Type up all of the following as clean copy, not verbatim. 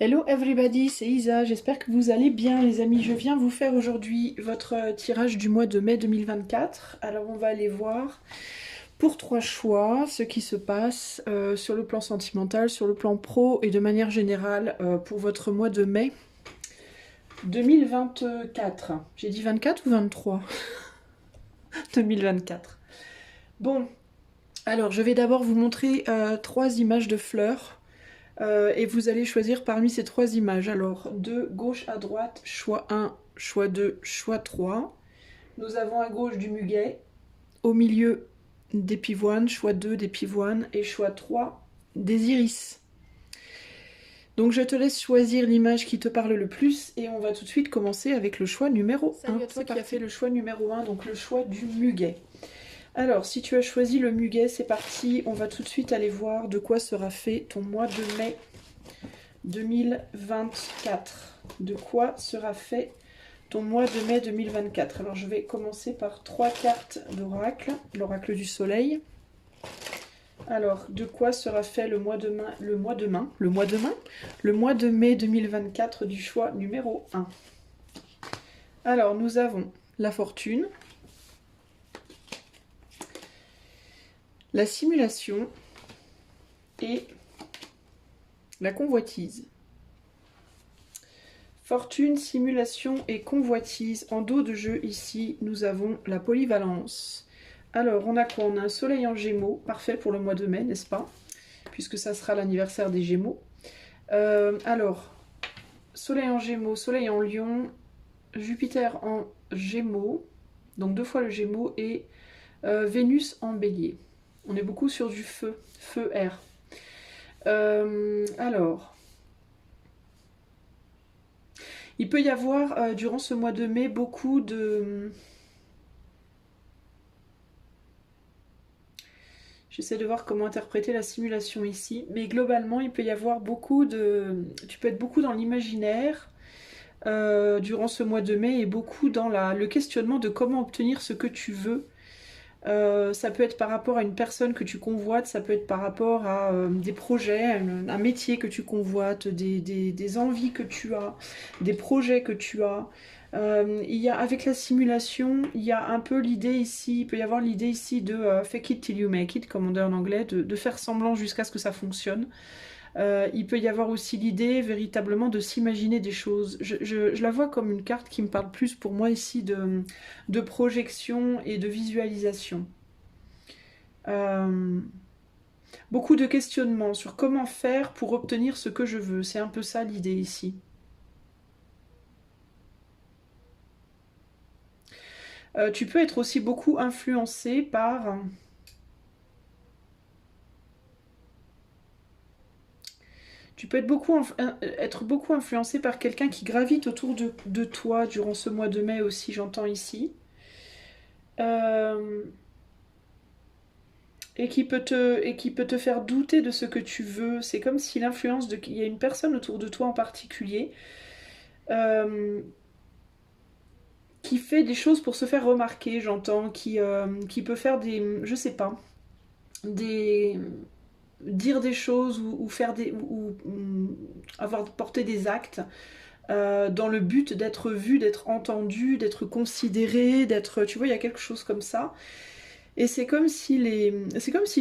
Hello everybody, c'est Isa, j'espère que vous allez bien les amis. Je viens vous faire aujourd'hui votre tirage du mois de mai 2024. Alors on va aller voir pour 3 choix ce qui se passe sur le plan sentimental, sur le plan pro et de manière générale pour votre mois de mai 2024. J'ai dit 24 ou 23? 2024. Bon, alors je vais d'abord vous montrer 3 images de fleurs. Et vous allez choisir parmi ces 3 images. Alors, de gauche à droite, choix 1, choix 2, choix 3. Nous avons à gauche du muguet, au milieu des pivoines, choix 2 des pivoines et choix 3 des iris. Donc je te laisse choisir l'image qui te parle le plus et on va tout de suite commencer avec le choix numéro 1. Salut à toi qui a fait le choix numéro 1, donc le choix du muguet. Alors, si tu as choisi le muguet, c'est parti. On va tout de suite aller voir de quoi sera fait ton mois de mai 2024. De quoi sera fait ton mois de mai 2024. Alors, je vais commencer par 3 cartes d'oracle. L'oracle du soleil. Alors, de quoi sera fait le mois de mai 2024 du choix numéro 1. Alors, nous avons la fortune. La simulation et la convoitise. Fortune, simulation et convoitise. En dos de jeu, ici, nous avons la polyvalence. Alors, on a quoi? On a un soleil en gémeaux, parfait pour le mois de mai, n'est-ce pas? Puisque ça sera l'anniversaire des gémeaux. Alors, soleil en gémeaux, soleil en lion, Jupiter en gémeaux, donc 2 fois le gémeaux, et Vénus en bélier. On est beaucoup sur du feu, feu air. Alors, il peut y avoir durant ce mois de mai beaucoup de... J'essaie de voir comment interpréter la simulation ici, mais globalement, il peut y avoir beaucoup de... Tu peux être beaucoup dans l'imaginaire durant ce mois de mai et beaucoup dans le questionnement de comment obtenir ce que tu veux. Ça peut être par rapport à une personne que tu convoites, ça peut être par rapport à des projets, un métier que tu convoites, des envies que tu as, des projets que tu as. Avec la simulation, il y a un peu l'idée ici, il peut y avoir l'idée ici de fake it till you make it, comme on dit en anglais, de faire semblant jusqu'à ce que ça fonctionne. Il peut y avoir aussi l'idée véritablement de s'imaginer des choses. Je la vois comme une carte qui me parle plus pour moi ici de projection et de visualisation. Beaucoup de questionnements sur comment faire pour obtenir ce que je veux. C'est un peu ça l'idée ici. Tu peux être aussi beaucoup influencé par... Tu peux être beaucoup influencé par quelqu'un qui gravite autour de toi durant ce mois de mai aussi, j'entends ici. Et qui peut te faire douter de ce que tu veux. C'est comme si il y a une personne autour de toi en particulier qui fait des choses pour se faire remarquer, j'entends, qui peut faire je sais pas, dire des choses ou faire avoir porté des actes dans le but d'être vu, d'être entendu, d'être considéré, tu vois, il y a quelque chose comme ça. Et c'est comme si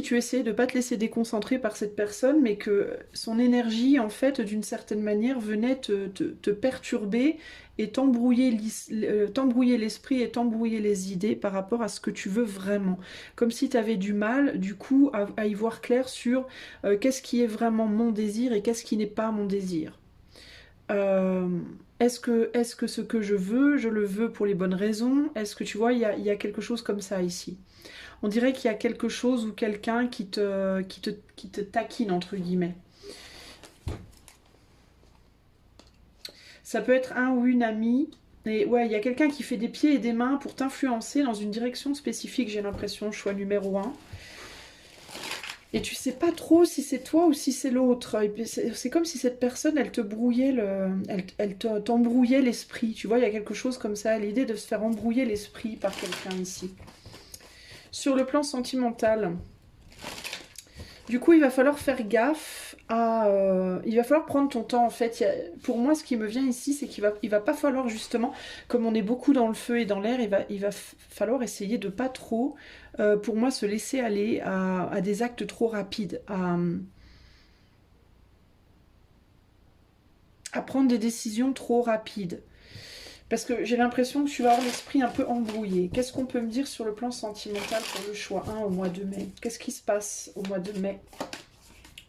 tu essayais de ne pas te laisser déconcentrer par cette personne, mais que son énergie, en fait, d'une certaine manière, venait te perturber et t'embrouiller l'esprit et t'embrouiller les idées par rapport à ce que tu veux vraiment. Comme si tu avais du mal, du coup, à y voir clair sur qu'est-ce qui est vraiment mon désir et qu'est-ce qui n'est pas mon désir. Est-ce que ce que je le veux pour les bonnes raisons? Est-ce que tu vois, il y a quelque chose comme ça ici. On dirait qu'il y a quelque chose ou quelqu'un qui te taquine, entre guillemets. Ça peut être un ou une amie. Et ouais, il y a quelqu'un qui fait des pieds et des mains pour t'influencer dans une direction spécifique, j'ai l'impression, choix numéro 1. Et tu sais pas trop si c'est toi ou si c'est l'autre. C'est comme si cette personne, elle te brouillait t'embrouillait l'esprit. Tu vois, il y a quelque chose comme ça, l'idée de se faire embrouiller l'esprit par quelqu'un ici. Sur le plan sentimental, du coup, il va falloir faire gaffe il va falloir prendre ton temps en fait. Pour moi, ce qui me vient ici, c'est qu'il va pas falloir justement, comme on est beaucoup dans le feu et dans l'air, il va falloir essayer de pas trop, pour moi, se laisser aller à des actes trop rapides, à prendre des décisions trop rapides. Parce que j'ai l'impression que tu vas avoir l'esprit un peu embrouillé. Qu'est-ce qu'on peut me dire sur le plan sentimental pour le choix 1 au mois de mai? Qu'est-ce qui se passe au mois de mai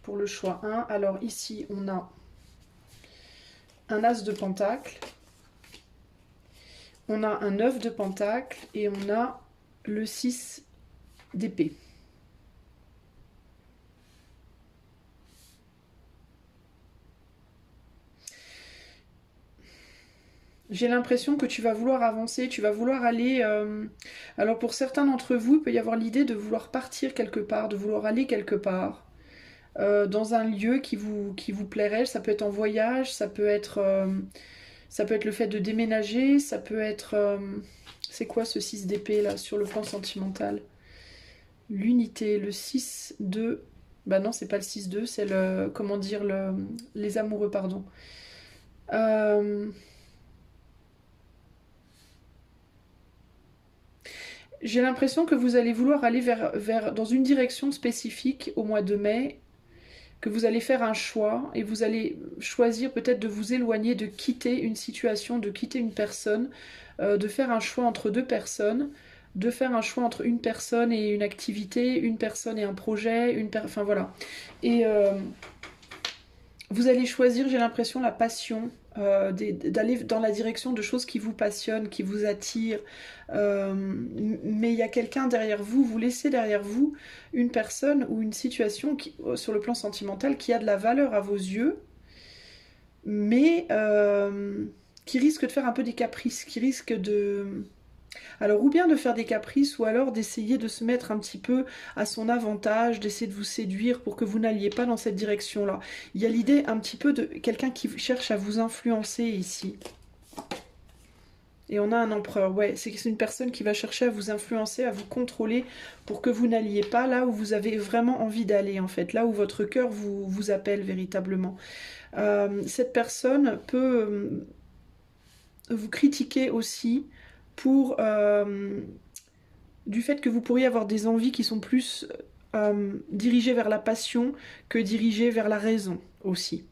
pour le choix 1? Alors ici, on a un as de pentacle, on a un 9 de pentacle et on a le 6 d'épée. J'ai l'impression que tu vas vouloir avancer, tu vas vouloir aller... Alors pour certains d'entre vous, il peut y avoir l'idée de vouloir partir quelque part, de vouloir aller quelque part, dans un lieu qui vous plairait. Ça peut être en voyage, ça peut être le fait de déménager, ça peut être... c'est quoi ce 6 d'épée là, sur le plan sentimental? L'unité, le 6 de... Bah non, c'est pas le 6-2, c'est le... Comment dire, les amoureux, pardon. J'ai l'impression que vous allez vouloir aller dans une direction spécifique au mois de mai, que vous allez faire un choix et vous allez choisir peut-être de vous éloigner, de quitter une situation, de quitter une personne, de faire un choix entre deux personnes, de faire un choix entre une personne et une activité, une personne et un projet, enfin voilà. Et vous allez choisir, j'ai l'impression, la passion, d'aller dans la direction de choses qui vous passionnent, qui vous attirent. Mais il y a quelqu'un derrière vous, vous laissez derrière vous une personne ou une situation sur le plan sentimental qui a de la valeur à vos yeux, mais qui risque de faire un peu des caprices, qui risque de... Alors, ou bien de faire des caprices, ou alors d'essayer de se mettre un petit peu à son avantage, d'essayer de vous séduire pour que vous n'alliez pas dans cette direction-là. Il y a l'idée un petit peu de quelqu'un qui cherche à vous influencer ici. Et on a un empereur, ouais, c'est une personne qui va chercher à vous influencer, à vous contrôler pour que vous n'alliez pas là où vous avez vraiment envie d'aller, en fait, là où votre cœur vous appelle véritablement. Cette personne peut vous critiquer aussi pour du fait que vous pourriez avoir des envies qui sont plus dirigées vers la passion que dirigées vers la raison aussi.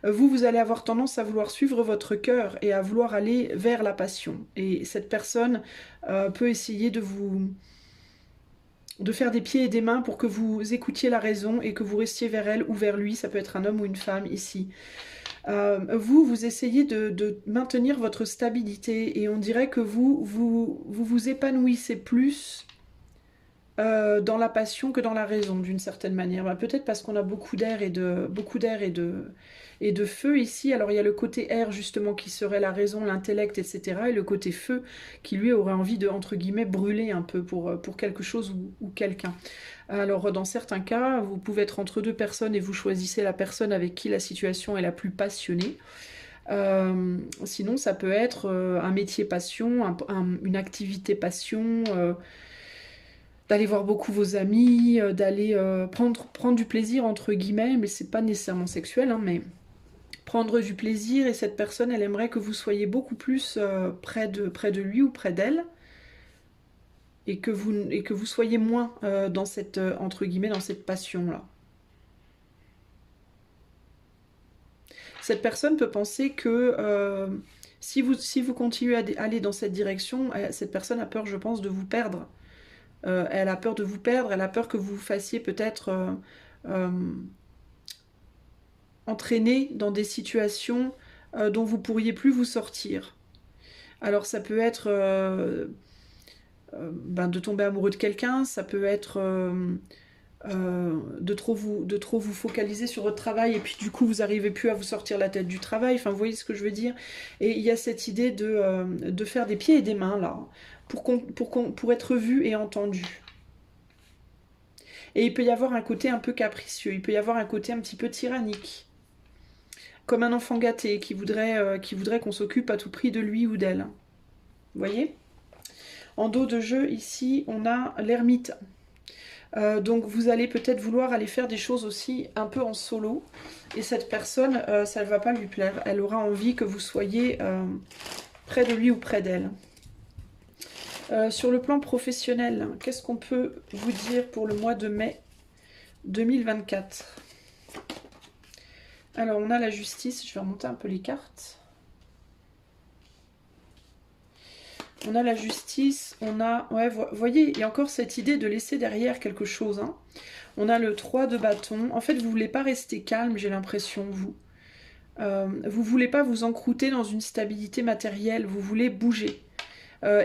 Vous allez avoir tendance à vouloir suivre votre cœur et à vouloir aller vers la passion. Et cette personne peut essayer de faire des pieds et des mains pour que vous écoutiez la raison et que vous restiez vers elle ou vers lui. Ça peut être un homme ou une femme ici. Vous essayez de maintenir votre stabilité et on dirait que vous épanouissez plus dans la passion que dans la raison d'une certaine manière. Bah, peut-être parce qu'on a beaucoup d'air et de feu ici. Alors il y a le côté air justement qui serait la raison, l'intellect, etc. Et le côté feu qui lui aurait envie de, entre guillemets, brûler un peu pour quelque chose ou quelqu'un. Alors dans certains cas, vous pouvez être entre deux personnes et vous choisissez la personne avec qui la situation est la plus passionnée. Sinon ça peut être un métier passion, une activité passion, d'aller voir beaucoup vos amis, d'aller prendre du plaisir entre guillemets, mais c'est pas nécessairement sexuel, hein, mais prendre du plaisir, et cette personne elle aimerait que vous soyez beaucoup plus près de lui ou près d'elle, et que vous soyez moins dans cette entre guillemets dans cette passion là. Cette personne peut penser que si vous continuez à aller dans cette direction, cette personne a peur, je pense, de vous perdre. Elle a peur de vous perdre, elle a peur que vous fassiez peut-être entraîner dans des situations dont vous pourriez plus vous sortir. Alors ça peut être de tomber amoureux de quelqu'un, ça peut être de trop vous focaliser sur votre travail et puis du coup vous n'arrivez plus à vous sortir la tête du travail, enfin vous voyez ce que je veux dire. Et il y a cette idée de faire des pieds et des mains là, pour être vu et entendu. Et il peut y avoir un côté un peu capricieux, il peut y avoir un côté un petit peu tyrannique. Comme un enfant gâté qui voudrait qu'on s'occupe à tout prix de lui ou d'elle. Vous voyez ? En dos de jeu, ici, on a l'ermite. Donc vous allez peut-être vouloir aller faire des choses aussi un peu en solo. Et cette personne, ça ne va pas lui plaire. Elle aura envie que vous soyez près de lui ou près d'elle. Sur le plan professionnel, qu'est-ce qu'on peut vous dire pour le mois de mai 2024? Alors, on a la justice. Je vais remonter un peu les cartes. On a la justice, on a... Ouais, vous voyez, il y a encore cette idée de laisser derrière quelque chose. Hein. On a le 3 de bâton. En fait, vous voulez pas rester calme, j'ai l'impression, vous. Vous voulez pas vous encrouter dans une stabilité matérielle, vous voulez bouger.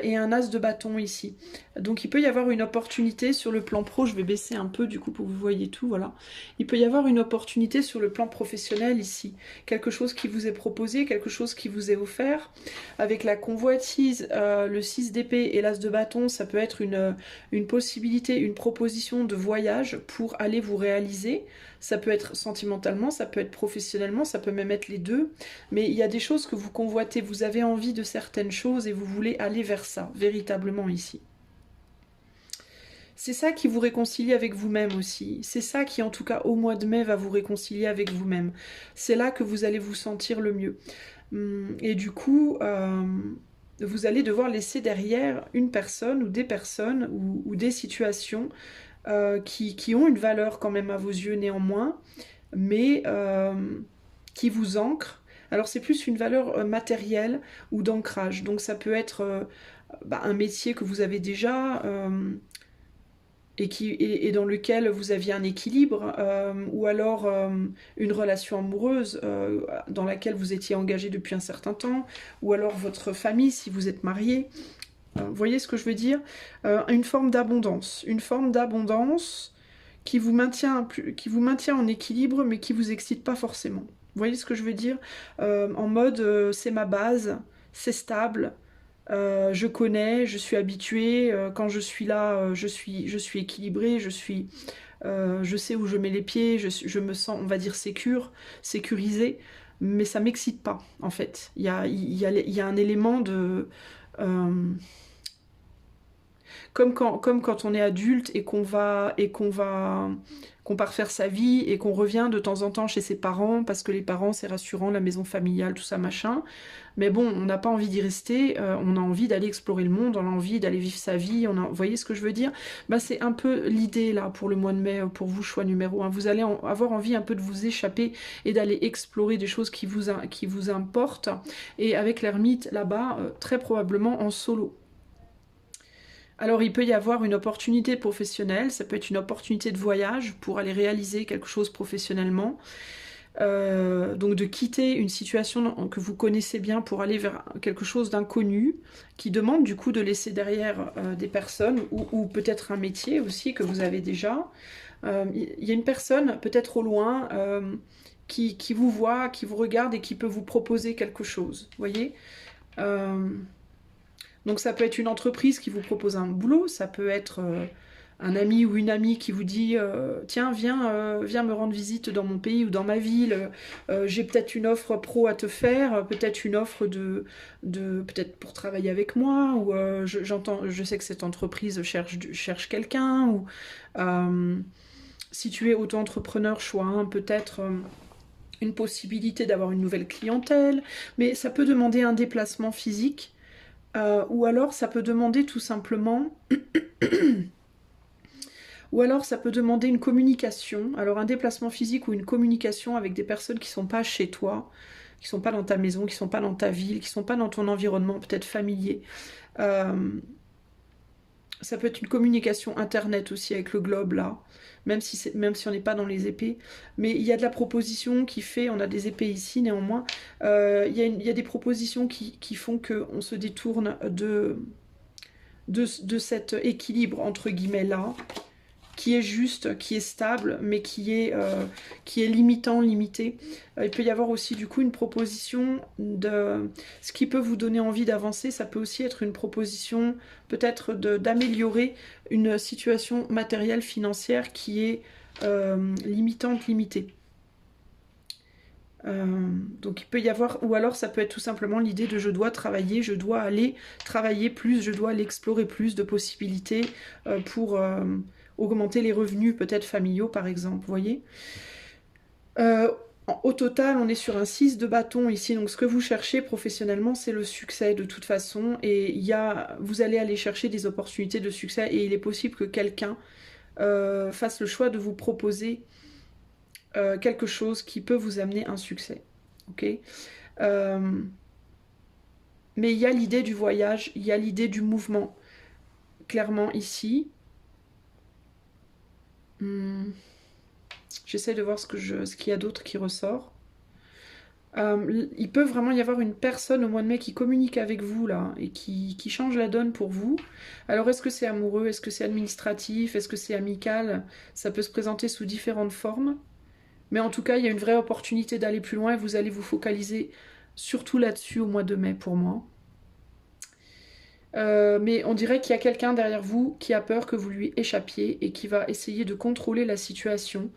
Et un as de bâton ici. Donc il peut y avoir une opportunité sur le plan pro, je vais baisser un peu du coup pour que vous voyez tout, voilà. Il peut y avoir une opportunité sur le plan professionnel ici. Quelque chose qui vous est proposé, quelque chose qui vous est offert. Avec la convoitise, le 6 d'épée et l'as de bâton, ça peut être une possibilité, une proposition de voyage pour aller vous réaliser. Ça peut être sentimentalement, ça peut être professionnellement, ça peut même être les deux. Mais il y a des choses que vous convoitez, vous avez envie de certaines choses et vous voulez aller vers ça, véritablement ici. C'est ça qui vous réconcilie avec vous-même aussi. C'est ça qui, en tout cas, au mois de mai, va vous réconcilier avec vous-même. C'est là que vous allez vous sentir le mieux. Et du coup, vous allez devoir laisser derrière une personne ou des personnes ou des situations qui ont une valeur quand même à vos yeux néanmoins, mais qui vous ancrent. Alors c'est plus une valeur matérielle ou d'ancrage. Donc ça peut être un métier que vous avez déjà et dans lequel vous aviez un équilibre, ou alors une relation amoureuse dans laquelle vous étiez engagé depuis un certain temps, ou alors votre famille si vous êtes marié. Vous voyez ce que je veux dire? Une forme d'abondance. Une forme d'abondance qui vous maintient en équilibre, mais qui vous excite pas forcément. Vous voyez ce que je veux dire? En mode, c'est ma base, c'est stable, je connais, je suis habituée, quand je suis là, je suis équilibrée, je sais où je mets les pieds, je me sens, on va dire, sécurisée, mais ça m'excite pas, en fait. Il y a un élément de... Comme quand on est adulte et qu'on part faire sa vie et qu'on revient de temps en temps chez ses parents parce que les parents c'est rassurant, la maison familiale, tout ça machin. Mais bon, on n'a pas envie d'y rester, on a envie d'aller explorer le monde, on a envie d'aller vivre sa vie, vous voyez ce que je veux dire? C'est un peu l'idée là pour le mois de mai, pour vous, choix numéro 1. Vous allez avoir envie un peu de vous échapper et d'aller explorer des choses qui vous importent. Et avec l'ermite là-bas, très probablement en solo. Alors il peut y avoir une opportunité professionnelle, ça peut être une opportunité de voyage pour aller réaliser quelque chose professionnellement. Donc de quitter une situation que vous connaissez bien pour aller vers quelque chose d'inconnu, qui demande du coup de laisser derrière des personnes ou peut-être un métier aussi que vous avez déjà. Il y a une personne peut-être au loin qui vous voit, qui vous regarde et qui peut vous proposer quelque chose, vous voyez? Donc ça peut être une entreprise qui vous propose un boulot, ça peut être un ami ou une amie qui vous dit tiens, viens me rendre visite dans mon pays ou dans ma ville, j'ai peut-être une offre pro à te faire, peut-être une offre peut-être pour travailler avec moi, ou je sais que cette entreprise cherche quelqu'un, ou si tu es auto-entrepreneur, choix 1, peut-être une possibilité d'avoir une nouvelle clientèle, mais ça peut demander un déplacement physique. Ou alors ça peut demander tout simplement ou alors ça peut demander une communication, alors un déplacement physique ou une communication avec des personnes qui sont pas chez toi, qui sont pas dans ta maison, qui sont pas dans ta ville, qui sont pas dans ton environnement peut-être familier. Ça peut être une communication internet aussi avec le globe là, même si on n'est pas dans les épées. Mais il y a de la proposition qui fait, on a des épées ici néanmoins, il y a des propositions qui font qu'on se détourne de cet équilibre entre guillemets là, qui est juste, qui est stable, mais qui est limitant, limité. Il peut y avoir aussi du coup une proposition de... Ce qui peut vous donner envie d'avancer, ça peut aussi être une proposition peut-être d'améliorer une situation matérielle, financière qui est limitante, limitée. Donc il peut y avoir, ou alors ça peut être tout simplement l'idée de je dois travailler, je dois aller travailler plus, je dois aller explorer plus de possibilités pour augmenter les revenus peut-être familiaux par exemple, vous voyez. Euh, Au total, on est sur un 6 de bâton ici, donc ce que vous cherchez professionnellement, c'est le succès de toute façon, et vous allez aller chercher des opportunités de succès, et il est possible que quelqu'un fasse le choix de vous proposer quelque chose qui peut vous amener un succès. Ok. Mais il y a l'idée du voyage, il y a l'idée du mouvement, clairement ici. J'essaie de voir ce qu'il y a d'autre qui ressort. Il peut vraiment y avoir une personne au mois de mai qui communique avec vous là et qui change la donne pour vous. Alors est-ce que c'est amoureux, est-ce que c'est administratif, est-ce que c'est amical? Ça peut se présenter sous différentes formes. Mais en tout cas, il y a une vraie opportunité d'aller plus loin et vous allez vous focaliser surtout là-dessus au mois de mai pour moi. Mais on dirait qu'il y a quelqu'un derrière vous qui a peur que vous lui échappiez et qui va essayer de contrôler la situation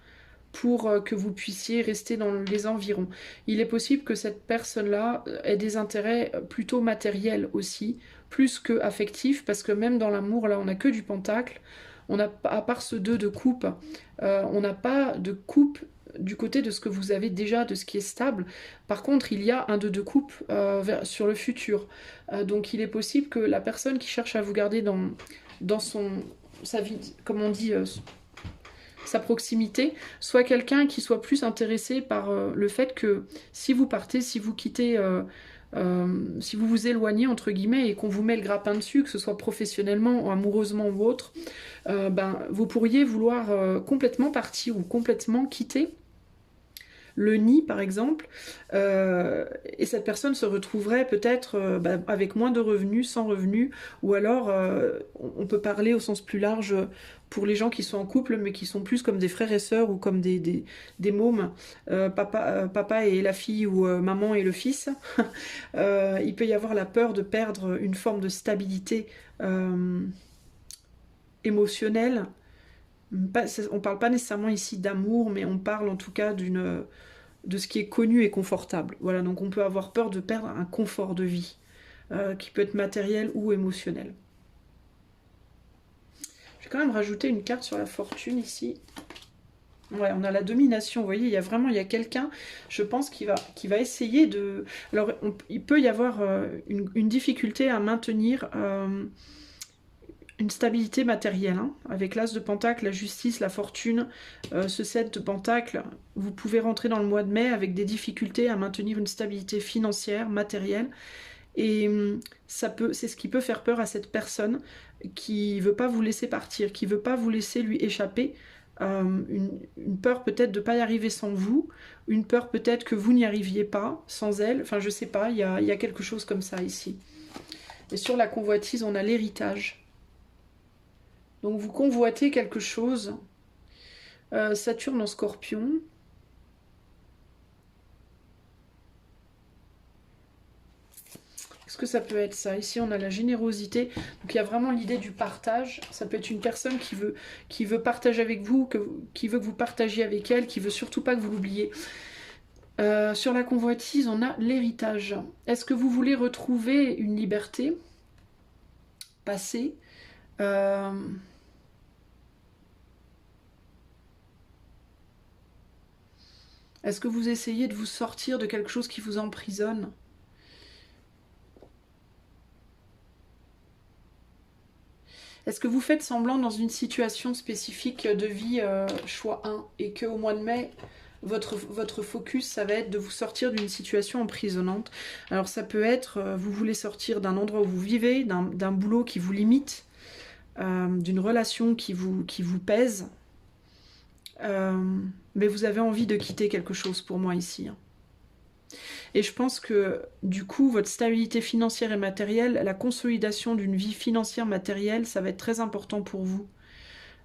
pour que vous puissiez rester dans les environs. Il est possible que cette personne-là ait des intérêts plutôt matériels aussi, plus que affectifs, parce que même dans l'amour, là, on n'a que du pentacle. On a, à part ce 2 de coupe, on n'a pas de coupe du côté de ce que vous avez déjà, de ce qui est stable. Par contre, il y a un 2 de coupe sur le futur. Donc il est possible que la personne qui cherche à vous garder dans sa vie, comme on dit, sa proximité, soit quelqu'un qui soit plus intéressé par le fait que si vous partez, si vous quittez, si vous vous éloignez entre guillemets et qu'on vous met le grappin dessus, que ce soit professionnellement ou amoureusement ou autre, vous pourriez vouloir complètement partir ou complètement quitter le nid par exemple, et cette personne se retrouverait peut-être avec moins de revenus, sans revenus, ou alors on peut parler au sens plus large pour les gens qui sont en couple mais qui sont plus comme des frères et sœurs ou comme des mômes, papa et la fille ou maman et le fils. Il peut y avoir la peur de perdre une forme de stabilité émotionnelle. On parle pas nécessairement ici d'amour, mais on parle en tout cas de ce qui est connu et confortable. Voilà, donc on peut avoir peur de perdre un confort de vie, qui peut être matériel ou émotionnel. Je vais quand même rajouter une carte sur la fortune ici. Ouais, on a la domination, vous voyez, il y a quelqu'un, je pense, qui va essayer de... Alors, il peut y avoir une difficulté à maintenir une stabilité matérielle, hein, avec l'as de pentacle, la justice, la fortune, ce 7 de pentacle, vous pouvez rentrer dans le mois de mai avec des difficultés à maintenir une stabilité financière, matérielle, et c'est ce qui peut faire peur à cette personne qui veut pas vous laisser partir, qui veut pas vous laisser lui échapper, une peur peut-être de pas y arriver sans vous, une peur peut-être que vous n'y arriviez pas sans elle, enfin je sais pas, il y a quelque chose comme ça ici. Et sur la convoitise, on a l'héritage. Donc vous convoitez quelque chose. Saturne en Scorpion. Qu'est-ce que ça peut être ça? Ici on a la générosité. Donc il y a vraiment l'idée du partage. Ça peut être une personne qui veut partager avec vous, qui veut que vous partagiez avec elle, qui veut surtout pas que vous l'oubliez. Sur la convoitise, on a l'héritage. Est-ce que vous voulez retrouver une liberté passée? Est-ce que vous essayez de vous sortir de quelque chose qui vous emprisonne? Est-ce que vous faites semblant dans une situation spécifique de vie, choix 1, et qu'au mois de mai, votre focus, ça va être de vous sortir d'une situation emprisonnante? Alors ça peut être, vous voulez sortir d'un endroit où vous vivez, d'un boulot qui vous limite, d'une relation qui vous pèse, mais vous avez envie de quitter quelque chose pour moi ici. Et je pense que du coup, votre stabilité financière et matérielle, la consolidation d'une vie financière matérielle, ça va être très important pour vous.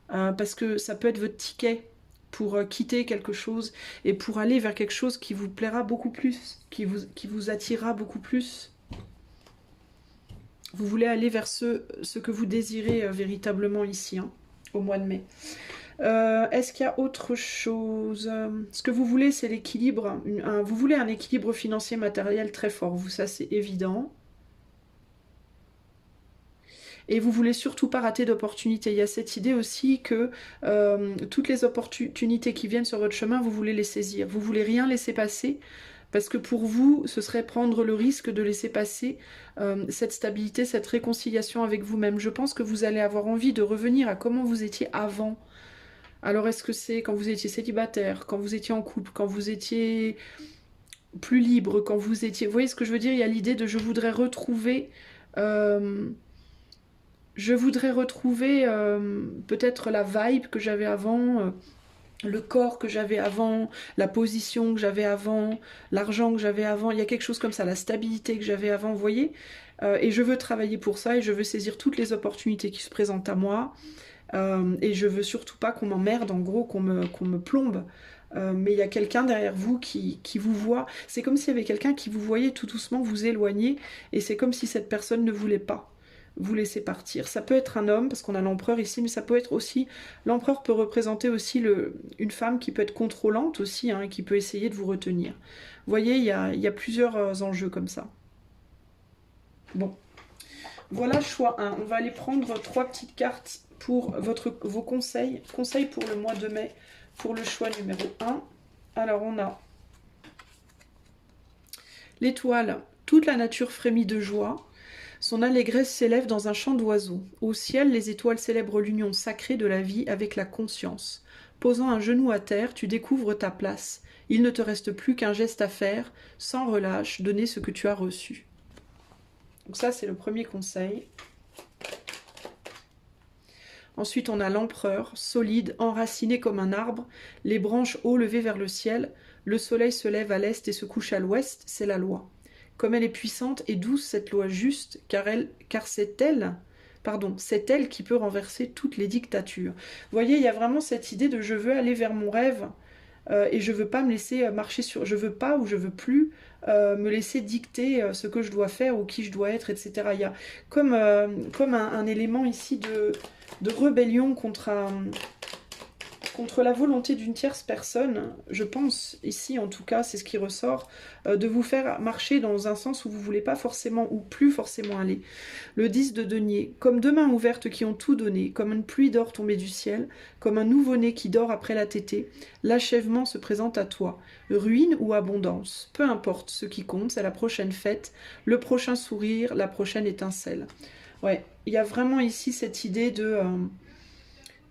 Parce que ça peut être votre ticket pour quitter quelque chose et pour aller vers quelque chose qui vous plaira beaucoup plus, qui vous attirera beaucoup plus. Vous voulez aller vers ce que vous désirez véritablement ici, hein, au mois de mai. Est-ce qu'il y a autre chose? Ce que vous voulez, c'est l'équilibre. Vous voulez un équilibre financier matériel très fort, vous, ça c'est évident. et vous voulez surtout pas rater d'opportunités. Il y a cette idée aussi que toutes les opportunités qui viennent sur votre chemin, vous voulez les saisir. Vous voulez rien laisser passer, parce que pour vous, ce serait prendre le risque de laisser passer cette stabilité, cette réconciliation avec vous-même. Je pense que vous allez avoir envie de revenir à comment vous étiez avant. Alors est-ce que c'est quand vous étiez célibataire, quand vous étiez en couple, quand vous étiez plus libre, quand vous étiez... Vous voyez ce que je veux dire? Il y a l'idée de euh, je voudrais retrouver peut-être la vibe que j'avais avant, le corps que j'avais avant, la position que j'avais avant, l'argent que j'avais avant. Il y a quelque chose comme ça, la stabilité que j'avais avant, vous voyez? Et je veux travailler pour ça et je veux saisir toutes les opportunités qui se présentent à moi. Et je veux surtout pas qu'on m'emmerde, en gros, qu'on me plombe. Mais il y a quelqu'un derrière vous qui vous voit. C'est comme s'il y avait quelqu'un qui vous voyait tout doucement vous éloigner, et c'est comme si cette personne ne voulait pas vous laisser partir. Ça peut être un homme, parce qu'on a l'empereur ici, mais ça peut être aussi... L'empereur peut représenter aussi une femme qui peut être contrôlante aussi, hein, qui peut essayer de vous retenir. Vous voyez, il y a plusieurs enjeux comme ça. Bon. Voilà, choix 1. On va aller prendre 3 petites cartes pour vos conseils. Conseils pour le mois de mai, pour le choix numéro 1. Alors, on a l'étoile. Toute la nature frémit de joie. Son allégresse s'élève dans un chant d'oiseaux. Au ciel, les étoiles célèbrent l'union sacrée de la vie avec la conscience. Posant un genou à terre, tu découvres ta place. Il ne te reste plus qu'un geste à faire, sans relâche, donner ce que tu as reçu. Donc ça, c'est le premier conseil. Ensuite, on a l'empereur, solide, enraciné comme un arbre, les branches haut levées vers le ciel. Le soleil se lève à l'est et se couche à l'ouest, c'est la loi. Comme elle est puissante et douce, cette loi juste, car c'est elle qui peut renverser toutes les dictatures. Vous voyez, il y a vraiment cette idée de je veux aller vers mon rêve et je veux pas me laisser marcher sur... Je veux pas ou je veux plus me laisser dicter ce que je dois faire ou qui je dois être, etc. Il y a comme un élément ici de rébellion contre la volonté d'une tierce personne, je pense, ici en tout cas, c'est ce qui ressort, de vous faire marcher dans un sens où vous ne voulez pas forcément ou plus forcément aller. Le 10 de denier, comme deux mains ouvertes qui ont tout donné, comme une pluie d'or tombée du ciel, comme un nouveau-né qui dort après la tétée, l'achèvement se présente à toi. Ruine ou abondance, peu importe, ce qui compte, c'est la prochaine fête, le prochain sourire, la prochaine étincelle. Ouais, il y a vraiment ici cette idée de...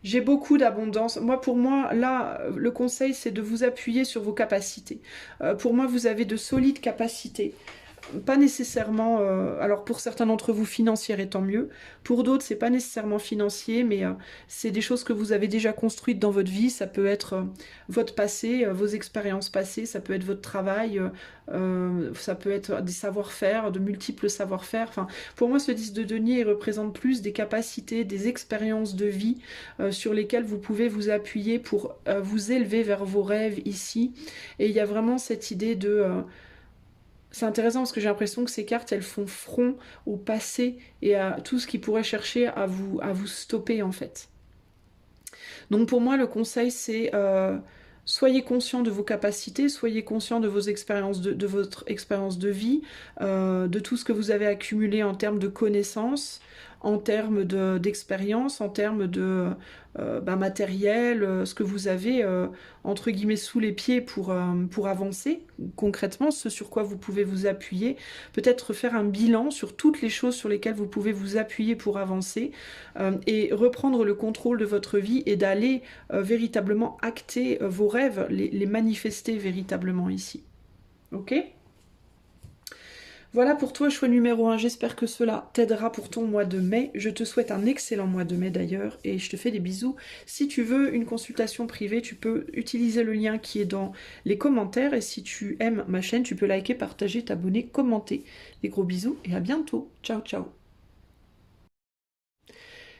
j'ai beaucoup d'abondance. Pour moi, là, le conseil, c'est de vous appuyer sur vos capacités. Pour moi, vous avez de solides capacités. Pas nécessairement, alors pour certains d'entre vous, financière et tant mieux. Pour d'autres, c'est pas nécessairement financier, mais c'est des choses que vous avez déjà construites dans votre vie. Ça peut être votre passé, vos expériences passées, ça peut être votre travail, ça peut être des savoir-faire, de multiples savoir-faire. Enfin, pour moi, ce 10 de denier, il représente plus des capacités, des expériences de vie sur lesquelles vous pouvez vous appuyer pour vous élever vers vos rêves ici. Et il y a vraiment cette idée de... c'est intéressant parce que j'ai l'impression que ces cartes, elles font front au passé et à tout ce qui pourrait chercher à vous stopper en fait. Donc pour moi, le conseil, c'est soyez conscient de vos capacités, soyez conscient de vos expériences, de votre expérience de vie, de tout ce que vous avez accumulé en termes de connaissances, en termes d'expérience, en termes de matériel, ce que vous avez entre guillemets sous les pieds pour avancer concrètement, ce sur quoi vous pouvez vous appuyer, peut-être faire un bilan sur toutes les choses sur lesquelles vous pouvez vous appuyer pour avancer et reprendre le contrôle de votre vie et d'aller véritablement acter vos rêves, les manifester véritablement ici. Ok ? Voilà pour toi, choix numéro 1. J'espère que cela t'aidera pour ton mois de mai. Je te souhaite un excellent mois de mai d'ailleurs et je te fais des bisous. Si tu veux une consultation privée, tu peux utiliser le lien qui est dans les commentaires. Et si tu aimes ma chaîne, tu peux liker, partager, t'abonner, commenter. Des gros bisous et à bientôt. Ciao, ciao.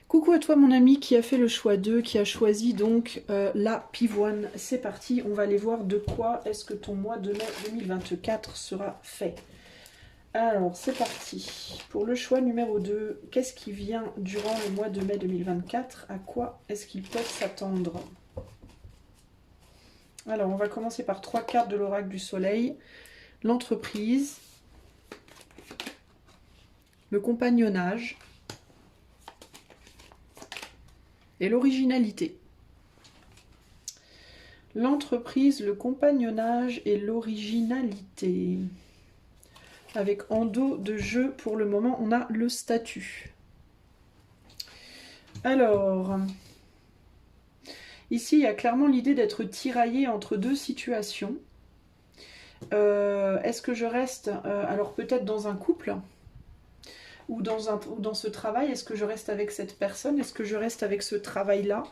Coucou à toi mon ami qui a fait le choix 2, qui a choisi donc la pivoine. C'est parti, on va aller voir de quoi est-ce que ton mois de mai 2024 sera fait. Alors, c'est parti. Pour le choix numéro 2, qu'est-ce qui vient durant le mois de mai 2024? À quoi est-ce qu'ils peuvent s'attendre? Alors, on va commencer par 3 cartes de l'oracle du soleil. L'entreprise, le compagnonnage et l'originalité. L'entreprise, le compagnonnage et l'originalité. Avec en dos de jeu, pour le moment, on a le statut. Alors, ici, il y a clairement l'idée d'être tiraillé entre deux situations. Est-ce que je reste, alors peut-être dans un couple ou dans ce travail, est-ce que je reste avec cette personne? Est-ce que je reste avec ce travail-là,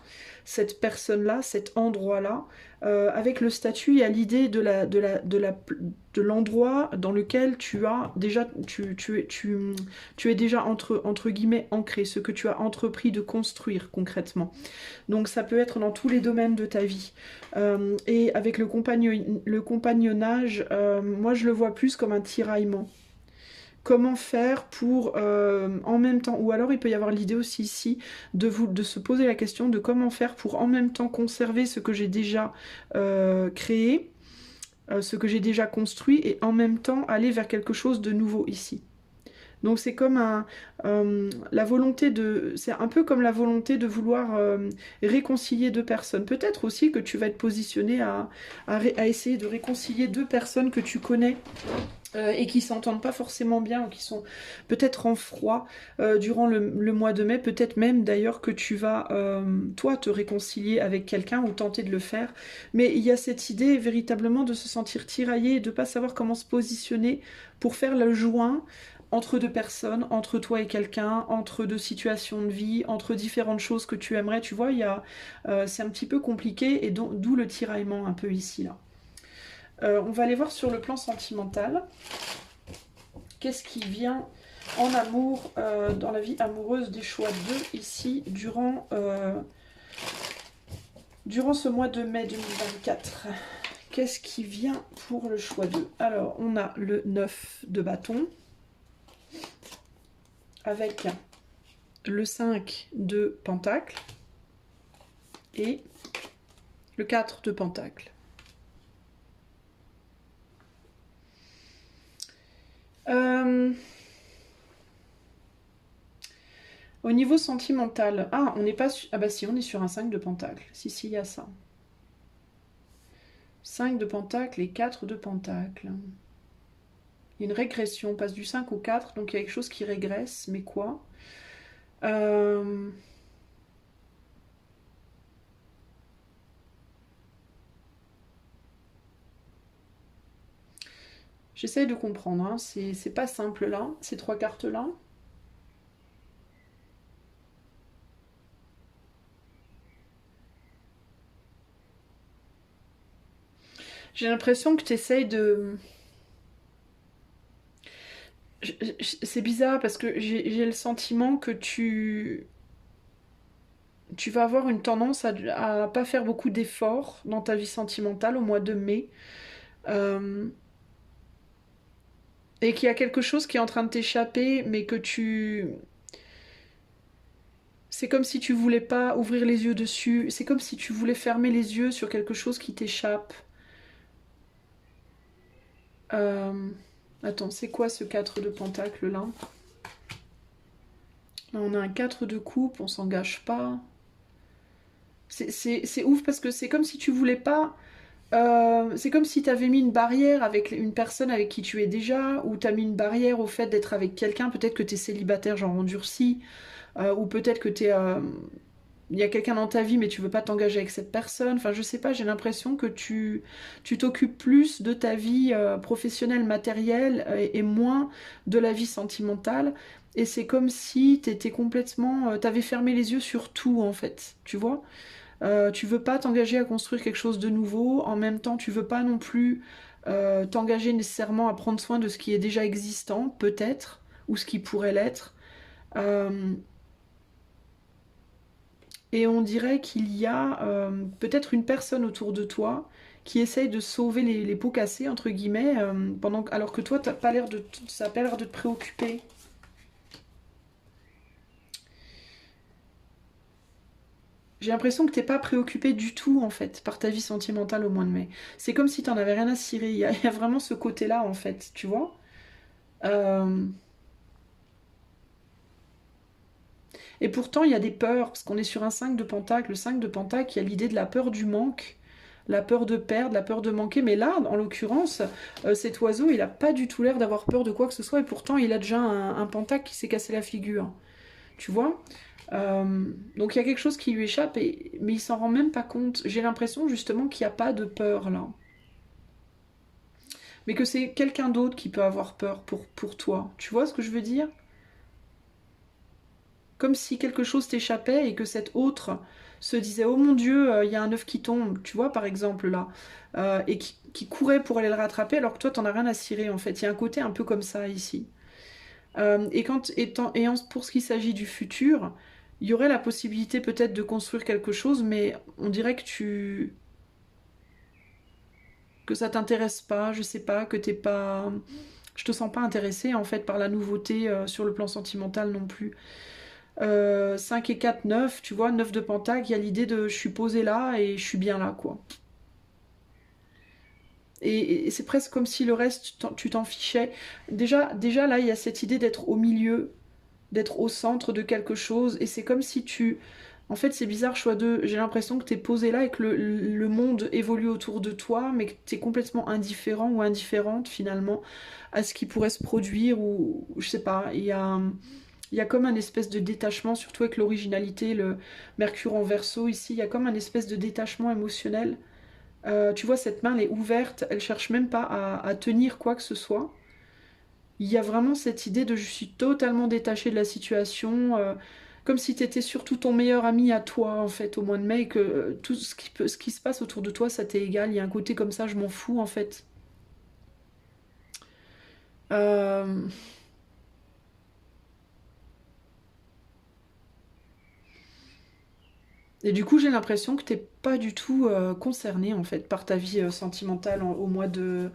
cette personne-là, cet endroit-là? Avec le statut, il y a l'idée de l'endroit dans lequel tu as déjà, tu es déjà entre guillemets ancré, ce que tu as entrepris de construire concrètement. Donc ça peut être dans tous les domaines de ta vie. Et avec le compagnonnage, moi je le vois plus comme un tiraillement. Comment faire pour en même temps, ou alors il peut y avoir l'idée aussi ici de se poser la question de comment faire pour en même temps conserver ce que j'ai déjà créé, ce que j'ai déjà construit, et en même temps aller vers quelque chose de nouveau ici. Donc c'est comme la volonté de, c'est un peu comme la volonté de vouloir réconcilier deux personnes. Peut-être aussi que tu vas être positionné à essayer de réconcilier deux personnes que tu connais et qui s'entendent pas forcément bien ou qui sont peut-être en froid durant le mois de mai, peut-être même d'ailleurs que tu vas toi te réconcilier avec quelqu'un ou tenter de le faire, mais il y a cette idée véritablement de se sentir tiraillé et de pas savoir comment se positionner pour faire le joint entre deux personnes, entre toi et quelqu'un, entre deux situations de vie, entre différentes choses que tu aimerais, tu vois, c'est un petit peu compliqué et d'où le tiraillement un peu ici là. On va aller voir sur le plan sentimental. Qu'est-ce qui vient en amour, dans la vie amoureuse des choix 2 ici, durant ce mois de mai 2024. Qu'est-ce qui vient pour le choix 2? Alors, on a le 9 de bâton, avec le 5 de pentacle, et le 4 de pentacle. Au niveau sentimental, on n'est pas ah bah si, on est sur un 5 de pentacle. Si, il y a ça. 5 de pentacle et 4 de pentacle. Il y a une régression, on passe du 5 au 4, donc il y a quelque chose qui régresse, mais quoi? J'essaye de comprendre, hein. C'est pas simple là, ces trois cartes là. J'ai l'impression que tu essayes de... C'est bizarre parce que j'ai le sentiment que tu vas avoir une tendance à pas faire beaucoup d'efforts dans ta vie sentimentale au mois de mai. Et qu'il y a quelque chose qui est en train de t'échapper, mais que tu... C'est comme si tu voulais pas ouvrir les yeux dessus. C'est comme si tu voulais fermer les yeux sur quelque chose qui t'échappe. Attends, c'est quoi ce 4 de pentacle là? Là, on a un 4 de coupe, on s'engage pas. C'est ouf parce que c'est comme si tu voulais pas... c'est comme si tu avais mis une barrière avec une personne avec qui tu es déjà, ou tu as mis une barrière au fait d'être avec quelqu'un, peut-être que tu es célibataire, genre endurci, ou peut-être que il y a quelqu'un dans ta vie mais tu veux pas t'engager avec cette personne. Enfin, je sais pas, j'ai l'impression que tu t'occupes plus de ta vie professionnelle, matérielle, et moins de la vie sentimentale. Et c'est comme si t'étais complètement... t'avais fermé les yeux sur tout, en fait, tu vois. Tu veux pas t'engager à construire quelque chose de nouveau, en même temps tu veux pas non plus t'engager nécessairement à prendre soin de ce qui est déjà existant, peut-être, ou ce qui pourrait l'être. Et on dirait qu'il y a peut-être une personne autour de toi qui essaye de sauver les pots cassés, entre guillemets, alors que toi, ça n'a pas l'air de te préoccuper. J'ai l'impression que t'es pas préoccupé du tout, en fait, par ta vie sentimentale au mois de mai. C'est comme si t'en avais rien à cirer. Il y a vraiment ce côté-là, en fait, tu vois. Et pourtant, il y a des peurs, parce qu'on est sur un 5 de pentacle. Le 5 de pentacle, il y a l'idée de la peur du manque, la peur de perdre, la peur de manquer. Mais là, en l'occurrence, cet oiseau, il n'a pas du tout l'air d'avoir peur de quoi que ce soit. Et pourtant, il a déjà un pentacle qui s'est cassé la figure. Tu vois? Donc il y a quelque chose qui lui échappe, mais il s'en rend même pas compte. J'ai l'impression justement qu'il n'y a pas de peur là. Mais que c'est quelqu'un d'autre qui peut avoir peur pour toi. Tu vois ce que je veux dire? Comme si quelque chose t'échappait et que cet autre se disait oh mon Dieu, il y a un œuf qui tombe, tu vois par exemple là, et qui courait pour aller le rattraper alors que toi t'en as rien à cirer en fait. Il y a un côté un peu comme ça ici. Pour ce qui s'agit du futur, il y aurait la possibilité peut-être de construire quelque chose, mais on dirait que ça t'intéresse pas, je sais pas, que t'es pas, je te sens pas intéressé en fait par la nouveauté sur le plan sentimental non plus. 5 et 4, 9, tu vois, 9 de pentacle, il y a l'idée de je suis posé là et je suis bien là quoi. Et c'est presque comme si le reste tu t'en fichais. Déjà là, il y a cette idée d'être au milieu, d'être au centre de quelque chose, et c'est comme si tu... En fait, c'est bizarre, choix de... J'ai l'impression que t'es posé là et que le monde évolue autour de toi, mais que t'es complètement indifférent ou indifférente, finalement, à ce qui pourrait se produire, ou... Je sais pas, il y a comme un espèce de détachement, surtout avec l'originalité, le Mercure en Verseau, ici, il y a comme un espèce de détachement émotionnel. Tu vois, cette main, elle est ouverte, elle cherche même pas à tenir quoi que ce soit. Il y a vraiment cette idée de je suis totalement détachée de la situation, comme si tu étais surtout ton meilleur ami à toi, en fait, au mois de mai, et que tout ce qui se passe autour de toi, ça t'est égal. Il y a un côté comme ça, je m'en fous, en fait. Euh, Et du coup, j'ai l'impression que t'es pas du tout concerné, en fait, par ta vie sentimentale au mois de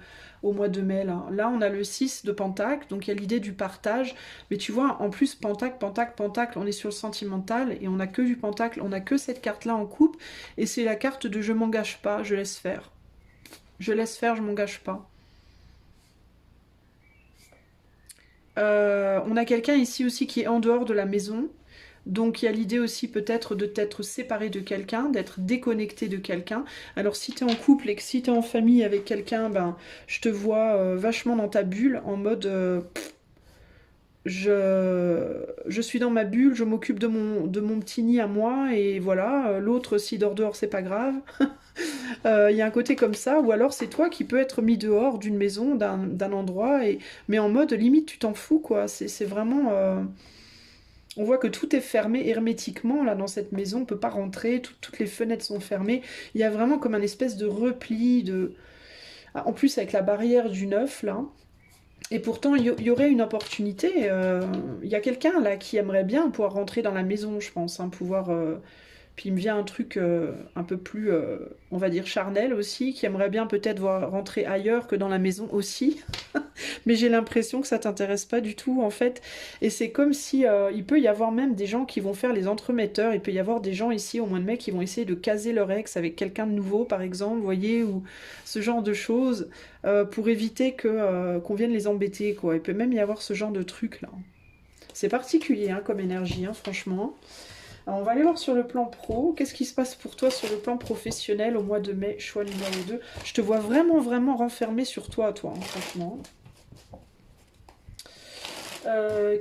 mai, là. Là, on a le 6 de Pentacle, donc il y a l'idée du partage. Mais tu vois, en plus, Pentacle, Pentacle, Pentacle, on est sur le sentimental, et on a que du Pentacle, on a que cette carte-là en coupe, et c'est la carte de je m'engage pas, je laisse faire. Je laisse faire, je m'engage pas. On a quelqu'un ici aussi qui est en dehors de la maison. Donc il y a l'idée aussi peut-être de t'être séparé de quelqu'un, d'être déconnecté de quelqu'un. Alors si tu es en couple et que si tu es en famille avec quelqu'un, ben je te vois vachement dans ta bulle, en mode je suis dans ma bulle, je m'occupe de mon petit nid à moi, et voilà, l'autre s'il dort dehors c'est pas grave. Il y a un côté comme ça, ou alors c'est toi qui peux être mis dehors d'une maison, d'un endroit, mais en mode limite tu t'en fous quoi, c'est vraiment... On voit que tout est fermé hermétiquement là dans cette maison, on peut pas rentrer, toutes les fenêtres sont fermées. Il y a vraiment comme un espèce de repli, de... Ah, en plus avec la barrière du neuf là. Et pourtant il y aurait une opportunité. Il y a quelqu'un là qui aimerait bien pouvoir rentrer dans la maison, je pense, hein, pouvoir puis il me vient un truc un peu plus, on va dire, charnel aussi, qui aimerait bien peut-être voir rentrer ailleurs que dans la maison aussi. Mais j'ai l'impression que ça t'intéresse pas du tout en fait. Et c'est comme si il peut y avoir même des gens qui vont faire les entremetteurs. Il peut y avoir des gens ici au mois de mai qui vont essayer de caser leur ex avec quelqu'un de nouveau par exemple, vous voyez, ou ce genre de choses pour éviter qu'on vienne les embêter quoi. Il peut même y avoir ce genre de truc là. C'est particulier hein, comme énergie, hein, franchement. Alors, on va aller voir sur le plan pro. Qu'est-ce qui se passe pour toi sur le plan professionnel au mois de mai, choix numéro 2. Je te vois vraiment, vraiment renfermé sur toi, hein, franchement.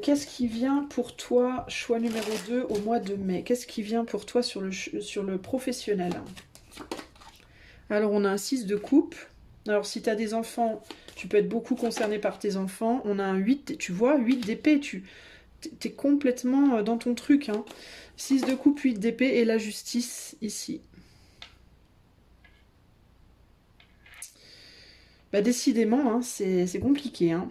Qu'est-ce qui vient pour toi, choix numéro 2 au mois de mai? Qu'est-ce qui vient pour toi sur le professionnel? Alors, on a un 6 de coupe. Alors, si tu as des enfants, tu peux être beaucoup concerné par tes enfants. On a un 8, tu vois, 8 d'épée. T'es complètement dans ton truc, hein. 6 de coupe, 8 d'épée et la justice ici. Bah décidément, hein, c'est compliqué. Hein.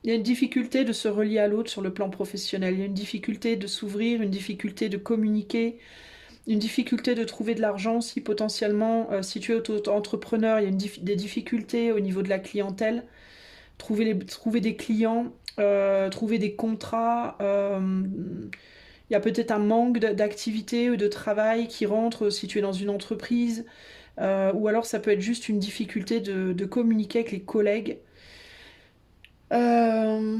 Il y a une difficulté de se relier à l'autre sur le plan professionnel. Il y a une difficulté de s'ouvrir, une difficulté de communiquer, une difficulté de trouver de l'argent si potentiellement, si tu es auto-entrepreneur, il y a des difficultés au niveau de la clientèle. Trouver des clients, trouver des contrats. Il y a peut-être un manque d'activité ou de travail qui rentre si tu es dans une entreprise. Ou alors ça peut être juste une difficulté de communiquer avec les collègues. Euh,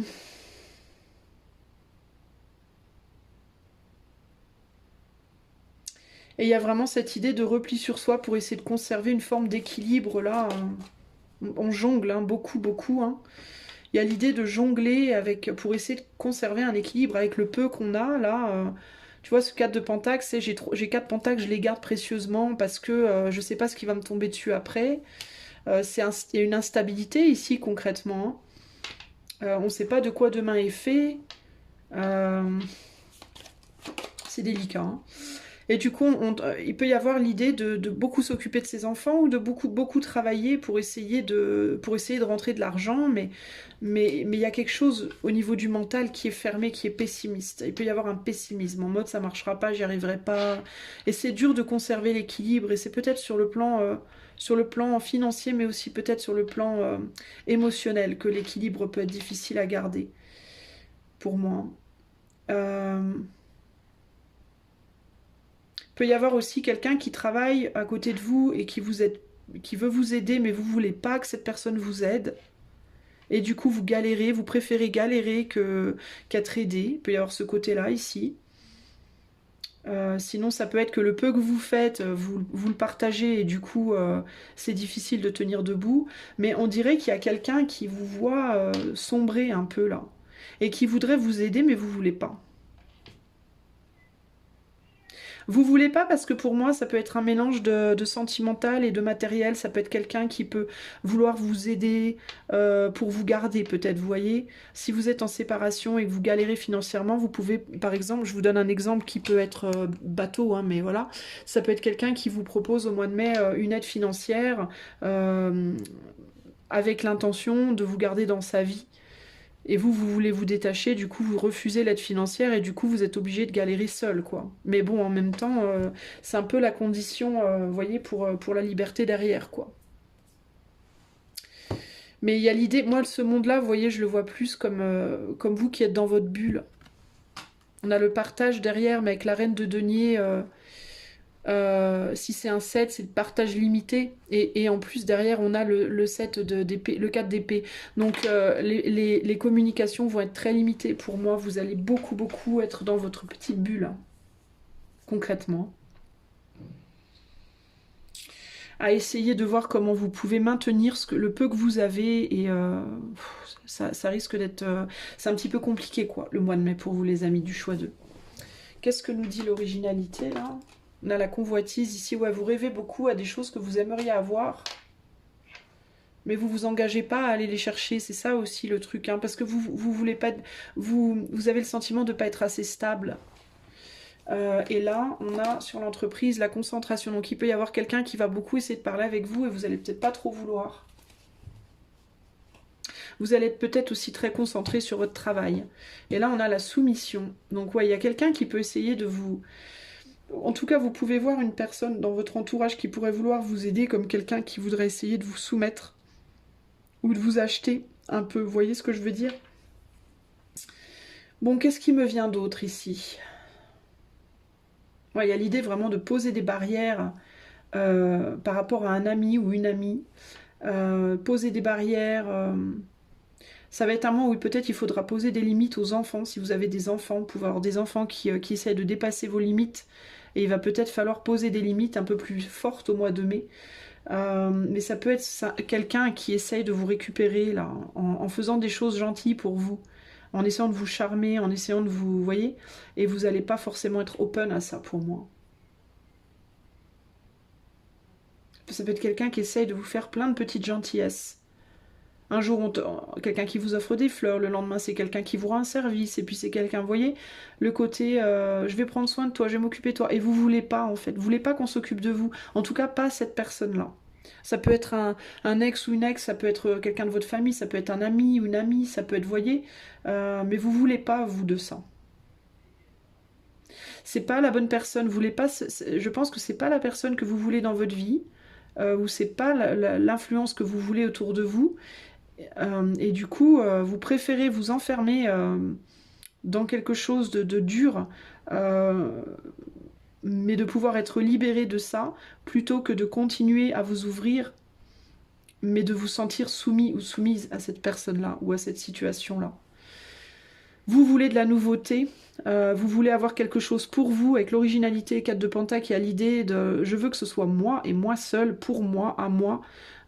Et il y a vraiment cette idée de repli sur soi pour essayer de conserver une forme d'équilibre là. On jongle hein, beaucoup, beaucoup. Hein. Il y a l'idée de jongler avec, pour essayer de conserver un équilibre avec le peu qu'on a là. Tu vois, ce 4 de pentacle, c'est j'ai 4 pentacles, je les garde précieusement parce que je sais pas ce qui va me tomber dessus après. Il y a une instabilité ici concrètement. Hein. On ne sait pas de quoi demain est fait. C'est délicat. Hein. Et du coup, il peut y avoir l'idée de beaucoup s'occuper de ses enfants ou de beaucoup travailler pour essayer de rentrer de l'argent, mais il y a quelque chose au niveau du mental qui est fermé, qui est pessimiste. Il peut y avoir un pessimisme en mode ça marchera pas, j'y arriverai pas. Et c'est dur de conserver l'équilibre et c'est peut-être sur le plan financier, mais aussi peut-être sur le plan émotionnel que l'équilibre peut être difficile à garder pour moi. Peut y avoir aussi quelqu'un qui travaille à côté de vous et qui veut vous aider, mais vous voulez pas que cette personne vous aide. Et du coup, vous galérez, vous préférez galérer qu'être aidé. Il peut y avoir ce côté-là ici. Sinon, ça peut être que le peu que vous faites, vous le partagez et du coup, c'est difficile de tenir debout. Mais on dirait qu'il y a quelqu'un qui vous voit sombrer un peu là et qui voudrait vous aider, mais vous voulez pas. Vous voulez pas parce que pour moi, ça peut être un mélange de sentimental et de matériel. Ça peut être quelqu'un qui peut vouloir vous aider pour vous garder, peut-être. Vous voyez, si vous êtes en séparation et que vous galérez financièrement, vous pouvez, par exemple, je vous donne un exemple qui peut être bateau, hein, mais voilà, ça peut être quelqu'un qui vous propose au mois de mai une aide financière avec l'intention de vous garder dans sa vie. Et vous voulez vous détacher, du coup vous refusez l'aide financière et du coup vous êtes obligé de galérer seul, quoi. Mais bon, en même temps, c'est un peu la condition, vous voyez, pour la liberté derrière, quoi. Mais il y a l'idée, moi ce monde-là, vous voyez, je le vois plus comme vous qui êtes dans votre bulle. On a le partage derrière, mais avec la reine de denier, si c'est un 7, c'est le partage limité. Et en plus, derrière, on a le 7 d'épée, le 4 d'épée. Donc, les communications vont être très limitées. Pour moi, vous allez beaucoup être dans votre petite bulle, hein, concrètement. À essayer de voir comment vous pouvez maintenir le peu que vous avez. Et ça risque d'être... c'est un petit peu compliqué, quoi, le mois de mai pour vous, les amis du choix 2. Qu'est-ce que nous dit l'originalité, là ? On a la convoitise ici, ouais, vous rêvez beaucoup à des choses que vous aimeriez avoir, mais vous vous engagez pas à aller les chercher, c'est ça aussi le truc, hein, parce que vous voulez pas, vous avez le sentiment de pas être assez stable. Et là, on a sur l'entreprise la concentration, donc il peut y avoir quelqu'un qui va beaucoup essayer de parler avec vous et vous allez peut-être pas trop vouloir. Vous allez être peut-être aussi très concentré sur votre travail. Et là, on a la soumission. Donc ouais, il y a quelqu'un qui peut essayer de vous... En tout cas, vous pouvez voir une personne dans votre entourage qui pourrait vouloir vous aider comme quelqu'un qui voudrait essayer de vous soumettre ou de vous acheter un peu. Vous voyez ce que je veux dire? Bon, qu'est-ce qui me vient d'autre ici? Ouais, il y a l'idée vraiment de poser des barrières par rapport à un ami ou une amie. Poser des barrières... Ça va être un moment où peut-être il faudra poser des limites aux enfants. Si vous avez des enfants, vous pouvez avoir des enfants qui essaient de dépasser vos limites. Et il va peut-être falloir poser des limites un peu plus fortes au mois de mai. Mais ça peut être quelqu'un qui essaye de vous récupérer là, en faisant des choses gentilles pour vous. En essayant de vous charmer, en essayant de vous... voyez. Et vous n'allez pas forcément être open à ça pour moi. Ça peut être quelqu'un qui essaye de vous faire plein de petites gentillesses. Un jour, quelqu'un qui vous offre des fleurs, le lendemain, c'est quelqu'un qui vous rend un service, et puis c'est quelqu'un, vous voyez, le côté je vais prendre soin de toi, je vais m'occuper de toi, et vous voulez pas, en fait, vous voulez pas qu'on s'occupe de vous, en tout cas pas cette personne-là. Ça peut être un ex ou une ex, ça peut être quelqu'un de votre famille, ça peut être un ami ou une amie, ça peut être, vous voyez, mais vous voulez pas, vous, de ça. C'est pas la bonne personne, vous voulez pas, je pense que c'est pas la personne que vous voulez dans votre vie, ou c'est pas l'influence que vous voulez autour de vous. Et du coup, vous préférez vous enfermer dans quelque chose de dur, mais de pouvoir être libéré de ça, plutôt que de continuer à vous ouvrir, mais de vous sentir soumis ou soumise à cette personne-là, ou à cette situation-là. Vous voulez de la nouveauté, vous voulez avoir quelque chose pour vous, avec l'originalité, 4 de Pentacle, qui a l'idée de je veux que ce soit moi et moi seul, pour moi, à moi.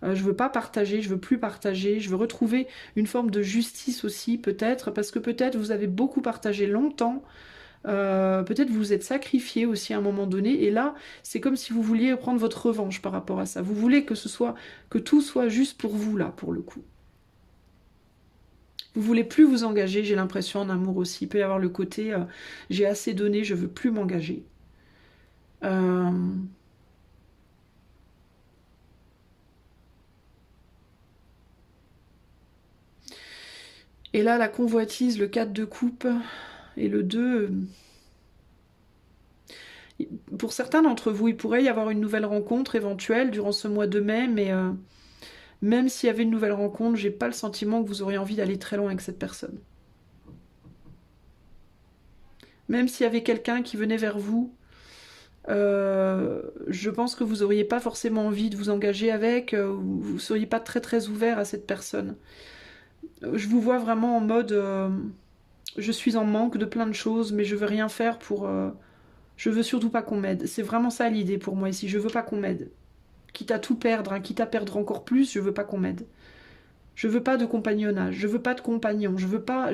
Je veux pas partager, je veux plus partager, je veux retrouver une forme de justice aussi, peut-être, parce que peut-être vous avez beaucoup partagé longtemps, peut-être vous vous êtes sacrifié aussi à un moment donné, et là, c'est comme si vous vouliez prendre votre revanche par rapport à ça. Vous voulez que ce soit, que tout soit juste pour vous, là, pour le coup. Vous voulez plus vous engager, j'ai l'impression, en amour aussi. Il peut y avoir le côté j'ai assez donné, je veux plus m'engager. Euh, Et là, la convoitise, le 4 de coupe et le 2. Pour certains d'entre vous, il pourrait y avoir une nouvelle rencontre éventuelle durant ce mois de mai, mais même s'il y avait une nouvelle rencontre, j'ai pas le sentiment que vous auriez envie d'aller très loin avec cette personne. Même s'il y avait quelqu'un qui venait vers vous, je pense que vous n'auriez pas forcément envie de vous engager avec, vous ne seriez pas très très ouvert à cette personne. Je vous vois vraiment en mode je suis en manque de plein de choses, mais je veux rien faire pour. Je veux surtout pas qu'on m'aide. C'est vraiment ça l'idée pour moi ici. Je veux pas qu'on m'aide. Quitte à tout perdre, hein, quitte à perdre encore plus, je veux pas qu'on m'aide. Je veux pas de compagnonnage, je veux pas de compagnon, je veux pas.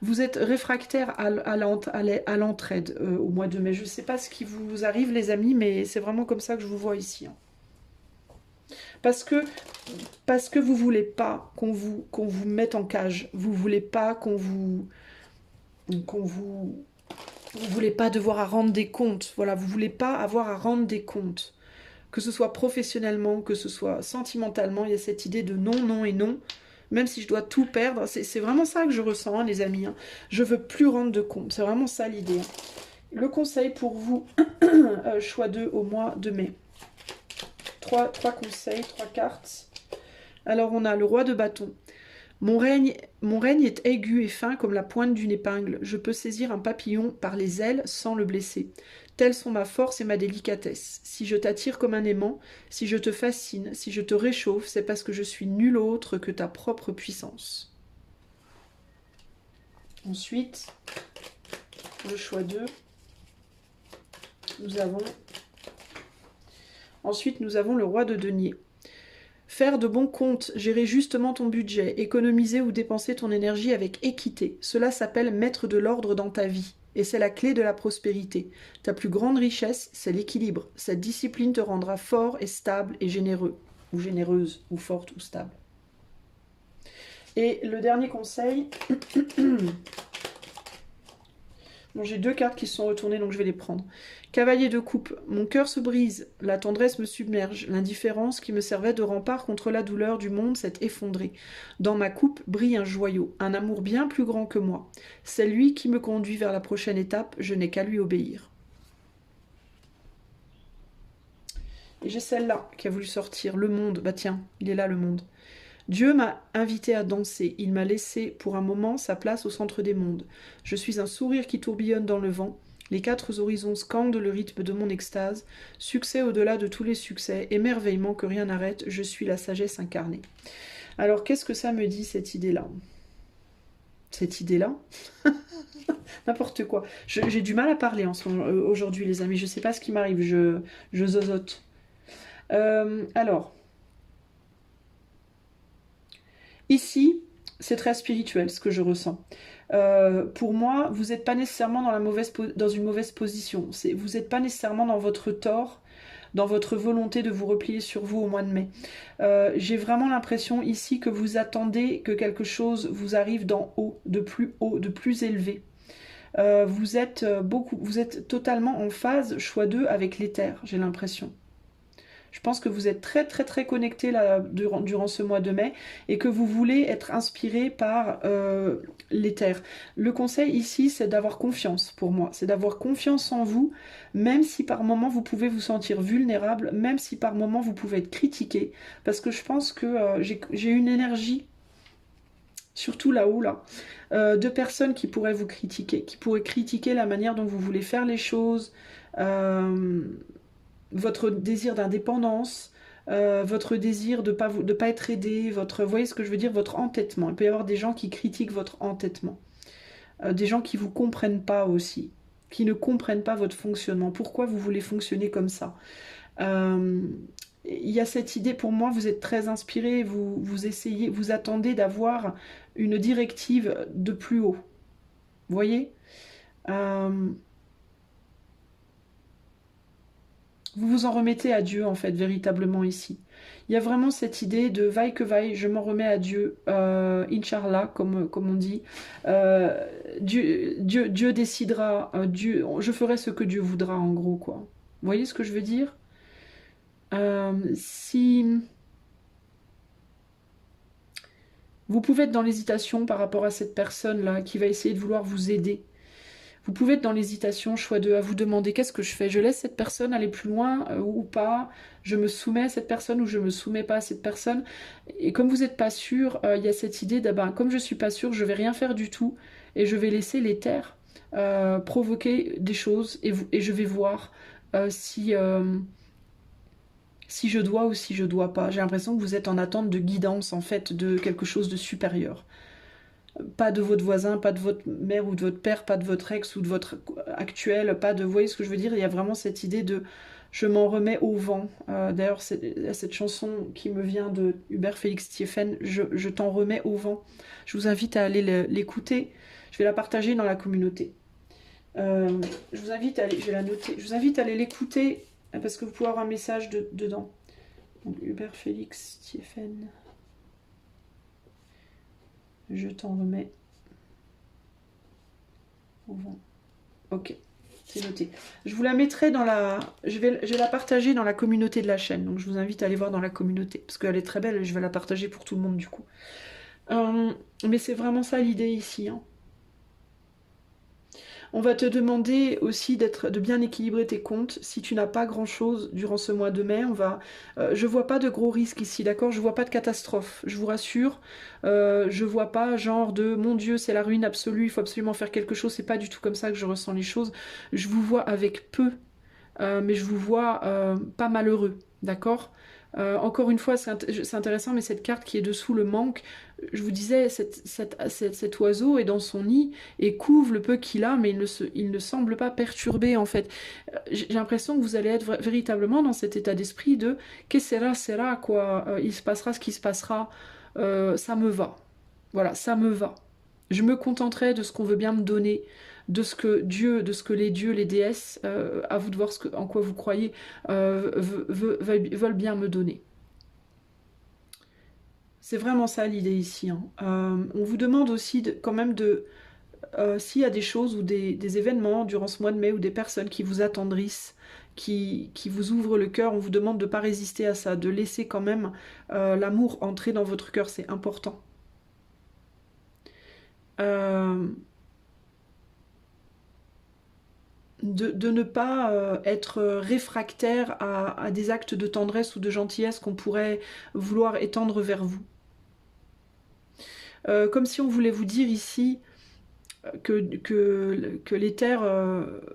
Vous êtes réfractaire à l'entraide au mois de mai. Je sais pas ce qui vous arrive, les amis, mais c'est vraiment comme ça que je vous vois ici. Hein. Parce que, parce que vous voulez pas qu'on vous mette en cage. Vous voulez pas qu'on vous, vous voulez pas devoir à rendre des comptes. Voilà, vous voulez pas avoir à rendre des comptes. Que ce soit professionnellement, que ce soit sentimentalement, il y a cette idée de non, non et non. Même si je dois tout perdre, c'est vraiment ça que je ressens, hein, les amis. Hein. Je veux plus rendre de compte. C'est vraiment ça l'idée. Hein. Le conseil pour vous, choix 2 au mois de mai. Trois conseils, 3 cartes. Alors on a le roi de bâton. Mon règne est aigu et fin comme la pointe d'une épingle. Je peux saisir un papillon par les ailes sans le blesser. Telles sont ma force et ma délicatesse. Si je t'attire comme un aimant, si je te fascine, si je te réchauffe, c'est parce que je suis nul autre que ta propre puissance. Ensuite, le choix 2. Ensuite, nous avons le roi de denier. Faire de bons comptes, gérer justement ton budget, économiser ou dépenser ton énergie avec équité, cela s'appelle mettre de l'ordre dans ta vie. Et c'est la clé de la prospérité. Ta plus grande richesse, c'est l'équilibre. Cette discipline te rendra fort et stable et généreux. Ou généreuse, ou forte, ou stable. Et le dernier conseil... Bon, j'ai 2 cartes qui se sont retournées, donc je vais les prendre. Cavalier de coupe. Mon cœur se brise, la tendresse me submerge, l'indifférence qui me servait de rempart contre la douleur du monde s'est effondrée. Dans ma coupe brille un joyau, un amour bien plus grand que moi. C'est lui qui me conduit vers la prochaine étape, je n'ai qu'à lui obéir. Et j'ai celle-là qui a voulu sortir, le monde. Bah tiens, il est là le monde. Dieu m'a invité à danser, il m'a laissé pour un moment sa place au centre des mondes. Je suis un sourire qui tourbillonne dans le vent, les 4 horizons scandent le rythme de mon extase, succès au-delà de tous les succès, émerveillement que rien n'arrête, je suis la sagesse incarnée. Alors qu'est-ce que ça me dit cette idée-là? Cette idée-là N'importe quoi. J'ai du mal à parler aujourd'hui les amis, je sais pas ce qui m'arrive, je zozote. Alors... Ici, c'est très spirituel ce que je ressens. Pour moi, vous n'êtes pas nécessairement dans une mauvaise position. Vous n'êtes pas nécessairement dans votre tort, dans votre volonté de vous replier sur vous au mois de mai. J'ai vraiment l'impression ici que vous attendez que quelque chose vous arrive d'en haut, de plus élevé. Vous êtes totalement en phase, choix 2, avec l'éther, j'ai l'impression. Je pense que vous êtes très très très connecté là, durant ce mois de mai et que vous voulez être inspiré par l'éther. Le conseil ici, c'est d'avoir confiance pour moi. C'est d'avoir confiance en vous, même si par moment vous pouvez vous sentir vulnérable, même si par moment vous pouvez être critiqué. Parce que je pense que j'ai une énergie, surtout là-haut, de personnes qui pourraient vous critiquer, qui pourraient critiquer la manière dont vous voulez faire les choses, votre désir d'indépendance, votre désir de pas être aidé, vous voyez ce que je veux dire, votre entêtement. Il peut y avoir des gens qui critiquent votre entêtement. des gens qui ne vous comprennent pas aussi, qui ne comprennent pas votre fonctionnement, pourquoi vous voulez fonctionner comme ça. Il y a cette idée, pour moi, vous êtes très inspiré, vous essayez, vous attendez d'avoir une directive de plus haut. Vous voyez vous vous en remettez à Dieu, en fait, véritablement ici. Il y a vraiment cette idée de vaille que vaille, je m'en remets à Dieu, Inch'Allah, comme on dit. Dieu décidera, je ferai ce que Dieu voudra, en gros, quoi. Vous voyez ce que je veux dire Si vous pouvez être dans l'hésitation par rapport à cette personne-là qui va essayer de vouloir vous aider, vous pouvez être dans l'hésitation, choix de à vous demander qu'est-ce que je fais. Je laisse cette personne aller plus loin ou pas. Je me soumets à cette personne ou je me soumets pas à cette personne. Et comme vous n'êtes pas sûr, il y a cette idée de comme je suis pas sûr, je vais rien faire du tout et je vais laisser l'éther provoquer des choses et je vais voir si je dois ou si je dois pas. J'ai l'impression que vous êtes en attente de guidance en fait de quelque chose de supérieur. Pas de votre voisin, pas de votre mère ou de votre père, pas de votre ex ou de votre actuel, pas de... Vous voyez ce que je veux dire? Il y a vraiment cette idée de je m'en remets au vent. D'ailleurs, cette chanson qui me vient de Hubert Félix Thieffen, je t'en remets au vent. Je vous invite à aller l'écouter. Je vais la partager dans la communauté. Je vous invite à aller, je vais la noter. Je vous invite à aller l'écouter parce que vous pouvez avoir un message dedans. Donc, Hubert Félix Thieffen. Je t'en remets au vent. Ok, c'est noté. Je vous la mettrai dans la... Je vais la partager dans la communauté de la chaîne. Donc je vous invite à aller voir dans la communauté. Parce qu'elle est très belle et je vais la partager pour tout le monde du coup. Mais c'est vraiment ça l'idée ici. Hein. On va te demander aussi de bien équilibrer tes comptes. Si tu n'as pas grand-chose durant ce mois de mai, je vois pas de gros risques ici, d'accord? Je vois pas de catastrophe, je vous rassure. Je vois pas genre de mon Dieu, c'est la ruine absolue, il faut absolument faire quelque chose. C'est pas du tout comme ça que je ressens les choses. Je vous vois avec peu, mais je vous vois pas malheureux, d'accord? Encore une fois, c'est intéressant, mais cette carte qui est dessous le manque, je vous disais, cet oiseau est dans son nid et couve le peu qu'il a, mais il ne semble pas perturbé en fait. J'ai l'impression que vous allez être véritablement dans cet état d'esprit de que sera, quoi. Il se passera ce qui se passera, ça me va. Voilà, ça me va. Je me contenterai de ce qu'on veut bien me donner, de ce que Dieu, de ce que les dieux, les déesses, à vous de voir en quoi vous croyez, veulent bien me donner. C'est vraiment ça l'idée ici. Hein. On vous demande aussi quand même s'il y a des choses ou des événements durant ce mois de mai ou des personnes qui vous attendrissent, qui vous ouvrent le cœur, on vous demande de ne pas résister à ça, de laisser quand même l'amour entrer dans votre cœur, c'est important. De ne pas être réfractaire à des actes de tendresse ou de gentillesse qu'on pourrait vouloir étendre vers vous. Comme si on voulait vous dire ici que l'éther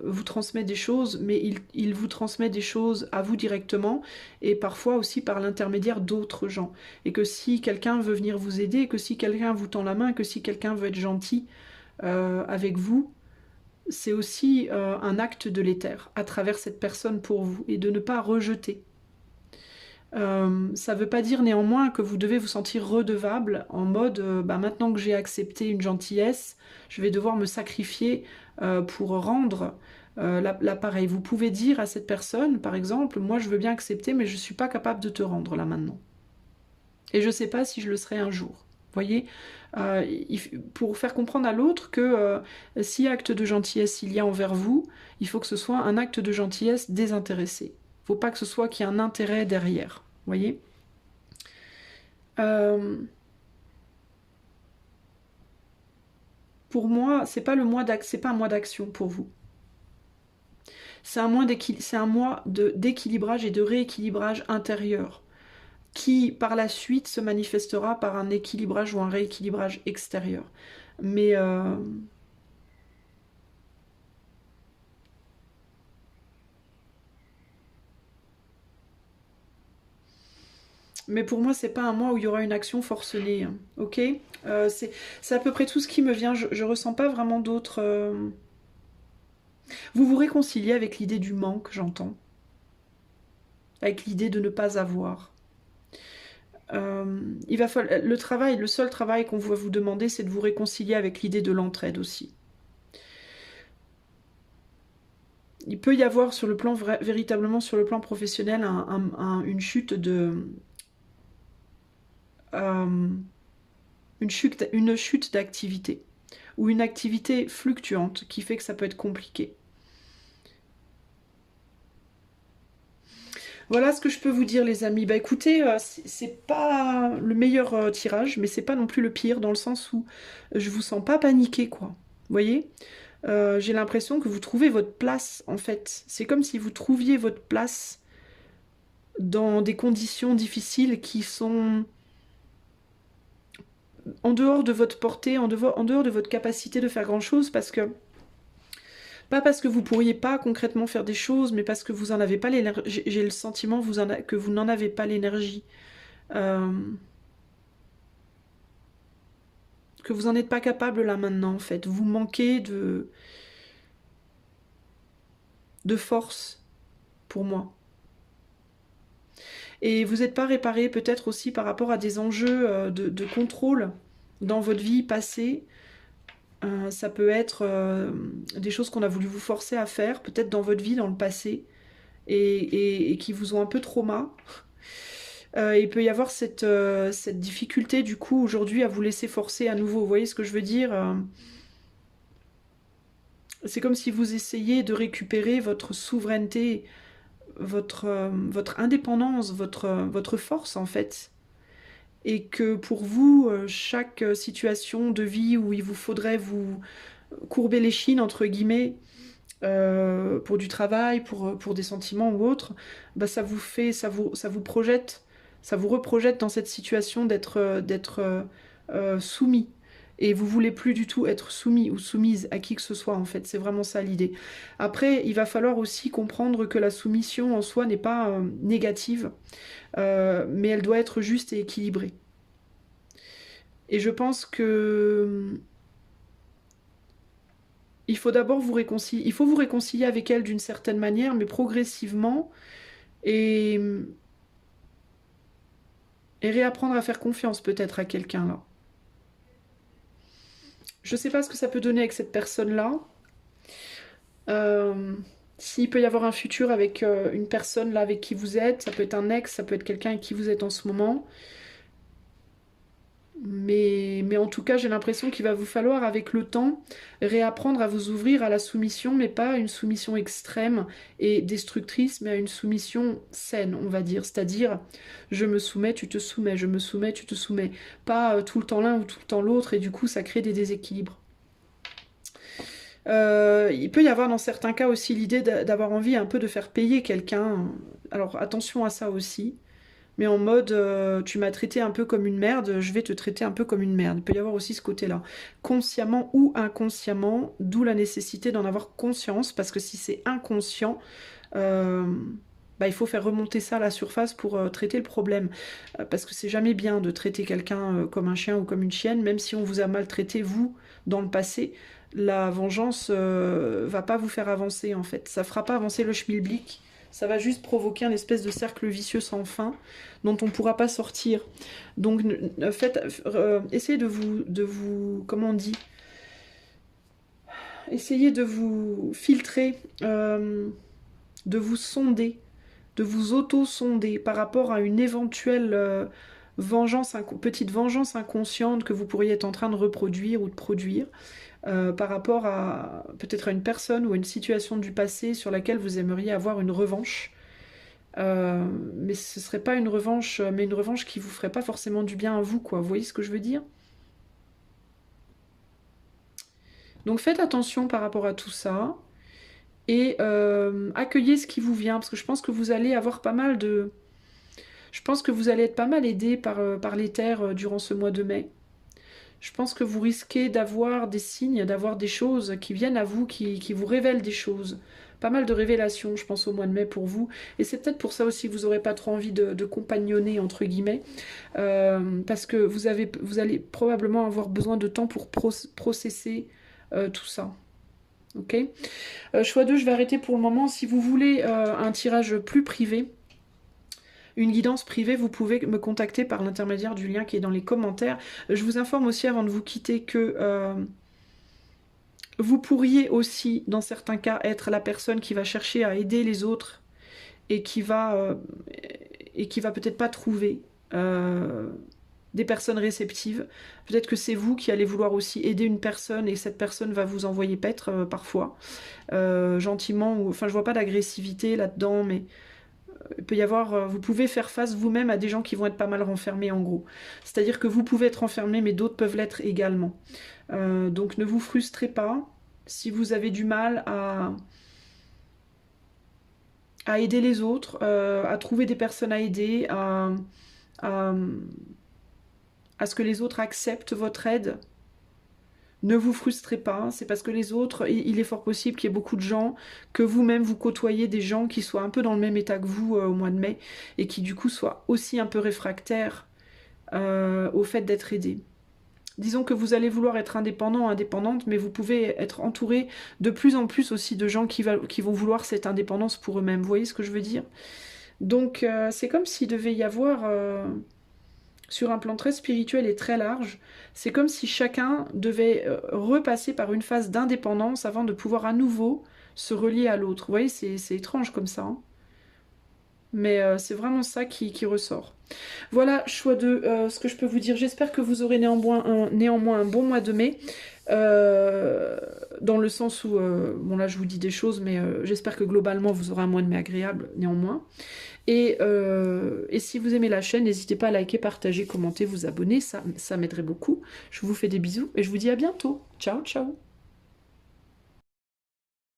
vous transmet des choses, mais il vous transmet des choses à vous directement et parfois aussi par l'intermédiaire d'autres gens. Et que si quelqu'un veut venir vous aider, que si quelqu'un vous tend la main, que si quelqu'un veut être gentil avec vous, c'est aussi un acte de l'éther à travers cette personne pour vous et de ne pas rejeter. Ça ne veut pas dire néanmoins que vous devez vous sentir redevable en mode maintenant que j'ai accepté une gentillesse, je vais devoir me sacrifier pour rendre l'appareil. Vous pouvez dire à cette personne, par exemple, moi je veux bien accepter mais je ne suis pas capable de te rendre là maintenant. Et je ne sais pas si je le serai un jour. Voyez, pour faire comprendre à l'autre que si acte de gentillesse il y a envers vous, il faut que ce soit un acte de gentillesse désintéressé. Il ne faut pas que ce soit qu'il y ait un intérêt derrière. Voyez, pour moi, c'est pas un mois d'action pour vous. C'est un mois d'équilibrage et de rééquilibrage intérieur, qui par la suite se manifestera par un équilibrage ou un rééquilibrage extérieur. Mais Mais pour moi, c'est pas un mois où il y aura une action forcenée, hein, ok. C'est à peu près tout ce qui me vient. Je ressens pas vraiment d'autres. Vous vous réconciliez avec l'idée du manque, j'entends. Avec l'idée de ne pas avoir. Il va falloir, le seul travail qu'on va vous demander, c'est de vous réconcilier avec l'idée de l'entraide aussi. Il peut y avoir sur le plan véritablement sur le plan professionnel une chute de euh, une chute d'activité ou une activité fluctuante qui fait que ça peut être compliqué. Voilà ce que je peux vous dire, les amis. Bah écoutez, c'est pas le meilleur tirage, mais c'est pas non plus le pire, dans le sens où je vous sens pas paniquer, quoi. Vous voyez? J'ai l'impression que vous trouvez votre place, en fait. C'est comme si vous trouviez votre place dans des conditions difficiles qui sont en dehors de votre portée, en dehors de votre capacité de faire grand-chose, parce que pas parce que vous pourriez pas concrètement faire des choses, mais parce que vous en avez pas l'énergie. J'ai le sentiment que vous n'en avez pas l'énergie. Euh, que vous en êtes pas capable là maintenant, en fait. Vous manquez de force, pour moi. Et vous n'êtes pas réparé peut-être aussi par rapport à des enjeux de contrôle dans votre vie passée. Ça peut être des choses qu'on a voulu vous forcer à faire, peut-être dans votre vie, dans le passé, et qui vous ont un peu trauma. Il peut y avoir cette difficulté, du coup, aujourd'hui, à vous laisser forcer à nouveau. Vous voyez ce que je veux dire? C'est comme si vous essayiez de récupérer votre souveraineté, votre indépendance, votre force, en fait. Et que pour vous, chaque situation de vie où il vous faudrait vous courber les chines, entre guillemets, pour du travail, pour des sentiments ou autre, bah ça vous projette, ça vous reprojette dans cette situation d'être soumis. Et vous voulez plus du tout être soumis ou soumise à qui que ce soit, en fait. C'est vraiment ça l'idée. Après, il va falloir aussi comprendre que la soumission en soi n'est pas négative, mais elle doit être juste et équilibrée. Et je pense que il faut d'abord vous réconcilier. Il faut vous réconcilier avec elle d'une certaine manière, mais progressivement, et, et réapprendre à faire confiance peut-être à quelqu'un là. Je sais pas ce que ça peut donner avec cette personne-là. Euh, S'il peut y avoir un futur avec une personne là avec qui vous êtes, ça peut être un ex, ça peut être quelqu'un avec qui vous êtes en ce moment. Mais en tout cas, j'ai l'impression qu'il va vous falloir, avec le temps, réapprendre à vous ouvrir à la soumission, mais pas à une soumission extrême et destructrice, mais à une soumission saine, on va dire. C'est-à-dire, je me soumets, tu te soumets, je me soumets, tu te soumets. Pas tout le temps l'un ou tout le temps l'autre, et du coup, ça crée des déséquilibres. Il peut y avoir dans certains cas aussi l'idée d'avoir envie un peu de faire payer quelqu'un. Alors attention à ça aussi. Mais en mode, tu m'as traité un peu comme une merde, je vais te traiter un peu comme une merde. Il peut y avoir aussi ce côté-là. Consciemment ou inconsciemment, d'où la nécessité d'en avoir conscience, parce que si c'est inconscient, euh, bah, il faut faire remonter ça à la surface pour traiter le problème. Parce que c'est jamais bien de traiter quelqu'un comme un chien ou comme une chienne, même si on vous a maltraité, vous, dans le passé. La vengeance va pas vous faire avancer, en fait. Ça fera pas avancer le schmilblick. Ça va juste provoquer un espèce de cercle vicieux sans fin dont on ne pourra pas sortir. Donc, essayez comment on dit, essayez de vous filtrer, de vous sonder, de vous auto-sonder par rapport à une éventuelle petite vengeance inconsciente que vous pourriez être en train de reproduire ou de produire. Par rapport à peut-être à une personne ou à une situation du passé sur laquelle vous aimeriez avoir une revanche. Mais ce serait pas une revanche, mais une revanche qui vous ferait pas forcément du bien à vous, quoi. Vous voyez ce que je veux dire? Donc faites attention par rapport à tout ça et accueillez ce qui vous vient, parce que je pense que vous allez avoir pas mal de... Je pense que vous allez être pas mal aidé par l'éther durant ce mois de mai. Je pense que vous risquez d'avoir des signes, d'avoir des choses qui viennent à vous, qui vous révèlent des choses pas mal de révélations, je pense, au mois de mai pour vous. Et c'est peut-être pour ça aussi que vous n'aurez pas trop envie de compagnonner, entre guillemets. Parce que vous allez probablement avoir besoin de temps pour processer tout ça. Ok. Choix 2, je vais arrêter pour le moment. Si vous voulez un tirage plus privé, une guidance privée, vous pouvez me contacter par l'intermédiaire du lien qui est dans les commentaires. Je vous informe aussi avant de vous quitter que vous pourriez aussi, dans certains cas, être la personne qui va chercher à aider les autres et qui va peut-être pas trouver des personnes réceptives. Peut-être que c'est vous qui allez vouloir aussi aider une personne et cette personne va vous envoyer paître parfois, gentiment, ou enfin je vois pas d'agressivité là-dedans, mais il peut y avoir, vous pouvez faire face vous-même à des gens qui vont être pas mal renfermés en gros. C'est-à-dire que vous pouvez être renfermé, mais d'autres peuvent l'être également. Donc ne vous frustrez pas si vous avez du mal à aider les autres, à trouver des personnes à aider, à ce que les autres acceptent votre aide. Ne vous frustrez pas, c'est parce que les autres, il est fort possible qu'il y ait beaucoup de gens, que vous-même vous côtoyez des gens qui soient un peu dans le même état que vous au mois de mai, et qui du coup soient aussi un peu réfractaires au fait d'être aidés. Disons que vous allez vouloir être indépendant, indépendante, mais vous pouvez être entouré de plus en plus aussi de gens qui vont vouloir cette indépendance pour eux-mêmes. Vous voyez ce que je veux dire? Donc c'est comme s'il devait y avoir... sur un plan très spirituel et très large, c'est comme si chacun devait repasser par une phase d'indépendance avant de pouvoir à nouveau se relier à l'autre. Vous voyez, c'est étrange comme ça. Hein, mais c'est vraiment ça qui ressort. Voilà, choix de ce que je peux vous dire. J'espère que vous aurez néanmoins un bon mois de mai. Dans le sens où, bon là je vous dis des choses, mais j'espère que globalement vous aurez un mois de mai agréable néanmoins. Et si vous aimez la chaîne, n'hésitez pas à liker, partager, commenter, vous abonner, ça m'aiderait beaucoup. Je vous fais des bisous et je vous dis à bientôt. Ciao, ciao.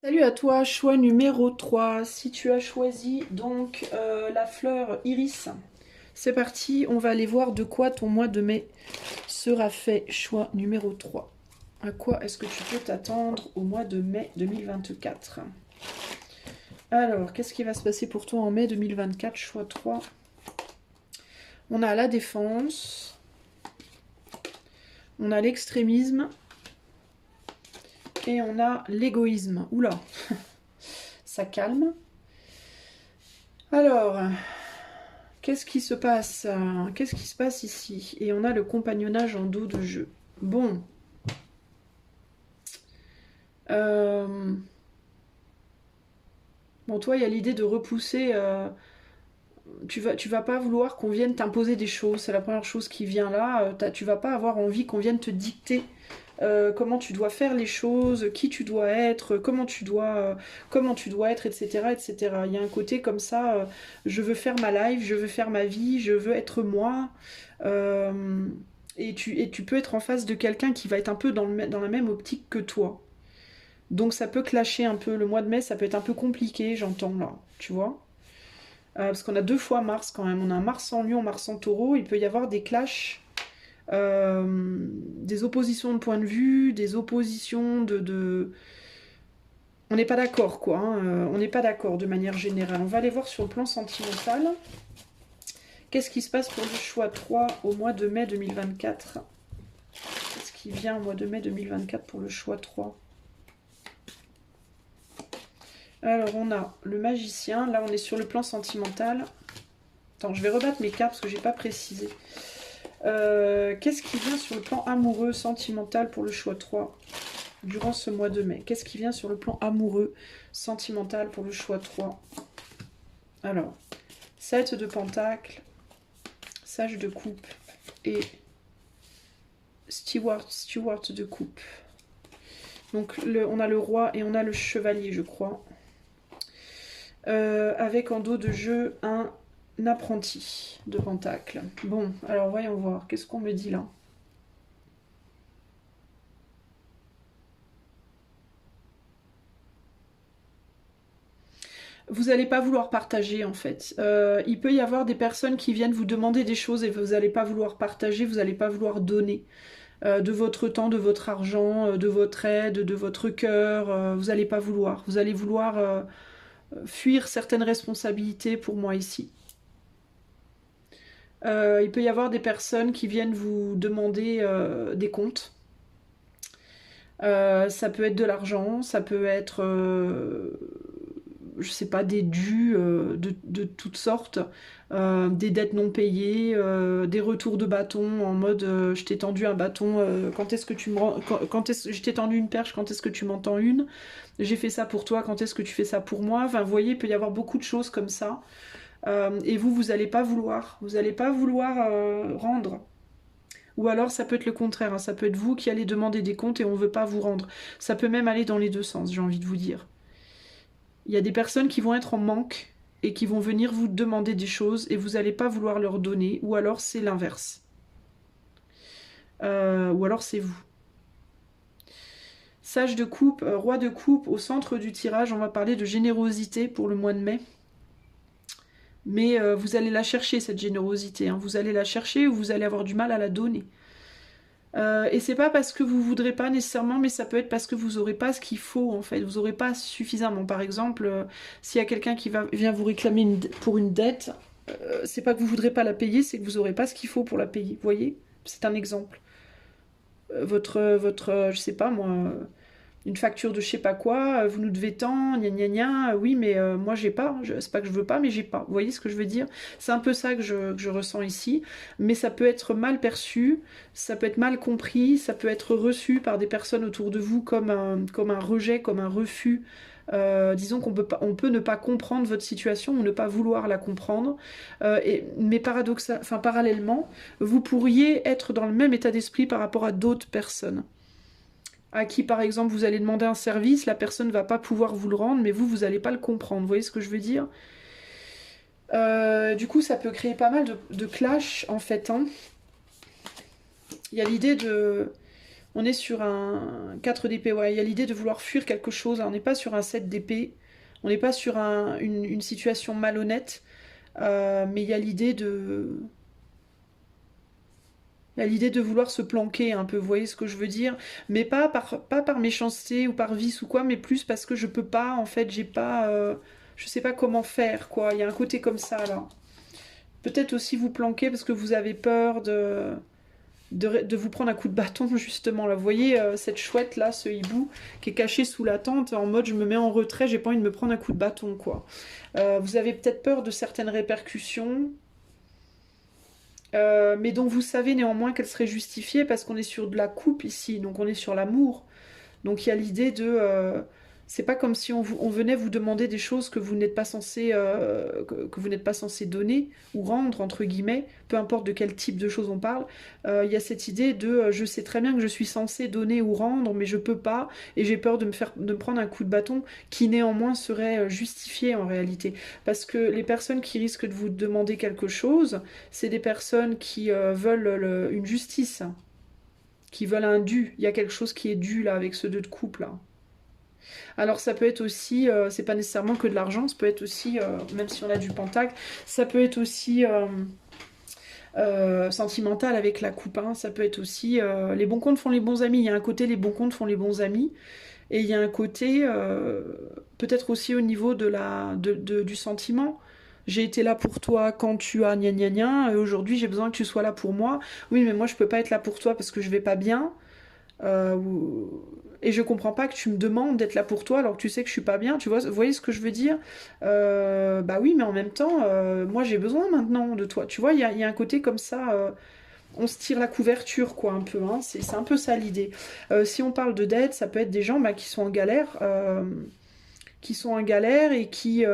Salut à toi, choix numéro 3. Si tu as choisi donc la fleur iris, c'est parti, on va aller voir de quoi ton mois de mai sera fait. Choix numéro 3. À quoi est-ce que tu peux t'attendre au mois de mai 2024? Alors, qu'est-ce qui va se passer pour toi en mai 2024, choix 3? On a la défense, on a l'extrémisme et on a l'égoïsme. Oula, ça calme. Alors, qu'est-ce qui se passe? Qu'est-ce qui se passe ici? Et on a le compagnonnage en dos de jeu. Bon. Bon, toi, il y a l'idée de repousser... tu vas pas vouloir qu'on vienne t'imposer des choses. C'est la première chose qui vient là. Tu vas pas avoir envie qu'on vienne te dicter comment tu dois faire les choses, qui tu dois être, comment tu dois être, etc., etc. Il y a un côté comme ça, je veux faire ma life, je veux faire ma vie, je veux être moi. Et tu peux être en face de quelqu'un qui va être un peu dans la même optique que toi. Donc ça peut clasher un peu. Le mois de mai, ça peut être un peu compliqué, j'entends là, tu vois. Parce qu'on a 2 fois Mars quand même. On a un Mars en Lion, Mars en Taureau. Il peut y avoir des clashs, des oppositions de point de vue, des oppositions de... On n'est pas d'accord, quoi. Hein. On n'est pas d'accord de manière générale. On va aller voir sur le plan sentimental. Qu'est-ce qui se passe pour le choix 3 au mois de mai 2024? Qu'est-ce qui vient au mois de mai 2024 pour le choix 3? Alors, on a le magicien. Là, on est sur le plan sentimental. Attends, je vais rebattre mes cartes parce que j'ai pas précisé. Qu'est-ce qui vient sur le plan amoureux, sentimental pour le choix 3 durant ce mois de mai? Qu'est-ce qui vient sur le plan amoureux, sentimental pour le choix 3? Alors, 7 de pentacles, sage de coupe et steward de coupe. Donc, on a le roi et on a le chevalier, je crois. Avec en dos de jeu un apprenti de pentacle. Bon, alors voyons voir. Qu'est-ce qu'on me dit là? Vous n'allez pas vouloir partager en fait. Il peut y avoir des personnes qui viennent vous demander des choses et vous n'allez pas vouloir partager, vous n'allez pas vouloir donner. de votre temps, de votre argent, de votre aide, de votre cœur. Vous n'allez pas vouloir. Vous allez vouloir fuir certaines responsabilités pour moi ici. Il peut y avoir des personnes qui viennent vous demander des comptes. Ça peut être de l'argent, ça peut être, je sais pas, des dus de toutes sortes, des dettes non payées, des retours de bâton en mode je t'ai tendu un bâton, quand est-ce que tu me je t'ai tendu une perche, quand est-ce que tu m'en tends une? J'ai fait ça pour toi, quand est-ce que tu fais ça pour moi? Enfin, vous voyez, il peut y avoir beaucoup de choses comme ça. Et vous n'allez pas vouloir. Vous n'allez pas vouloir rendre. Ou alors ça peut être le contraire, hein, ça peut être vous qui allez demander des comptes et on ne veut pas vous rendre. Ça peut même aller dans les deux sens, j'ai envie de vous dire. Il y a des personnes qui vont être en manque et qui vont venir vous demander des choses et vous n'allez pas vouloir leur donner, ou alors c'est l'inverse. Ou alors c'est vous. Sage de coupe, roi de coupe, au centre du tirage, on va parler de générosité pour le mois de mai. Mais vous allez la chercher, cette générosité. Hein. Vous allez la chercher ou vous allez avoir du mal à la donner. Et c'est pas parce que vous voudrez pas nécessairement, mais ça peut être parce que vous aurez pas ce qu'il faut, en fait. Vous aurez pas suffisamment. Par exemple, s'il y a quelqu'un qui vient vous réclamer pour une dette, c'est pas que vous voudrez pas la payer, c'est que vous aurez pas ce qu'il faut pour la payer. Vous voyez? C'est un exemple. Je sais pas moi, une facture de je sais pas quoi, vous nous devez tant, gna gna gna, oui mais moi j'ai pas, c'est pas que je veux pas mais j'ai pas, vous voyez ce que je veux dire? C'est un peu ça que je ressens ici, mais ça peut être mal perçu, ça peut être mal compris, ça peut être reçu par des personnes autour de vous comme un rejet, comme un refus. Disons on peut ne pas comprendre votre situation ou ne pas vouloir la comprendre, mais parallèlement, vous pourriez être dans le même état d'esprit par rapport à d'autres personnes à qui par exemple vous allez demander un service, la personne ne va pas pouvoir vous le rendre, mais vous n'allez pas le comprendre. Vous voyez ce que je veux dire? Du coup, ça peut créer pas mal de clash en fait. Hein. Il y a l'idée de... On est sur un 4 d'épée, ouais. Il y a l'idée de vouloir fuir quelque chose. On n'est pas sur un 7 d'épée. On n'est pas sur une situation malhonnête. Mais il y a l'idée de... Il y a l'idée de vouloir se planquer un peu, vous voyez ce que je veux dire? Mais pas par méchanceté ou par vice ou quoi, mais plus parce que je peux pas, en fait, j'ai pas... je sais pas comment faire, quoi. Il y a un côté comme ça, là. Peut-être aussi vous planquer parce que vous avez peur de vous prendre un coup de bâton, justement, là. Vous voyez cette chouette, là, ce hibou, qui est caché sous la tente, en mode je me mets en retrait, j'ai pas envie de me prendre un coup de bâton, quoi. Vous avez peut-être peur de certaines répercussions, mais dont vous savez néanmoins qu'elle serait justifiée parce qu'on est sur de la coupe ici, donc on est sur l'amour. Donc il y a l'idée de... c'est pas comme si on venait vous demander des choses que vous n'êtes pas censé que vous n'êtes pas censé donner ou rendre entre guillemets, peu importe de quel type de choses on parle. Il y a cette idée de je sais très bien que je suis censé donner ou rendre, mais je peux pas et j'ai peur de me prendre un coup de bâton qui néanmoins serait justifié en réalité. Parce que les personnes qui risquent de vous demander quelque chose, c'est des personnes qui veulent une justice, qui veulent un dû. Il y a quelque chose qui est dû là avec ce 2 de coupe là. Alors ça peut être aussi, c'est pas nécessairement que de l'argent, ça peut être aussi, même si on a du pentacle, ça peut être aussi sentimental avec la coupe, hein. Ça peut être aussi, les bons comptes font les bons amis, il y a un côté les bons comptes font les bons amis, et il y a un côté, peut-être aussi au niveau du sentiment. J'ai été là pour toi quand tu as gna gna gna, et aujourd'hui j'ai besoin que tu sois là pour moi. Oui, mais moi je peux pas être là pour toi parce que je vais pas bien. Euh, et je comprends pas que tu me demandes d'être là pour toi alors que tu sais que je suis pas bien. Tu vois, vous voyez ce que je veux dire? Bah oui, mais en même temps, moi j'ai besoin maintenant de toi. Tu vois, il y a un côté comme ça. On se tire la couverture, quoi, un peu. Hein. C'est un peu ça l'idée. Si on parle de dette, ça peut être des gens bah, qui sont en galère. Et qui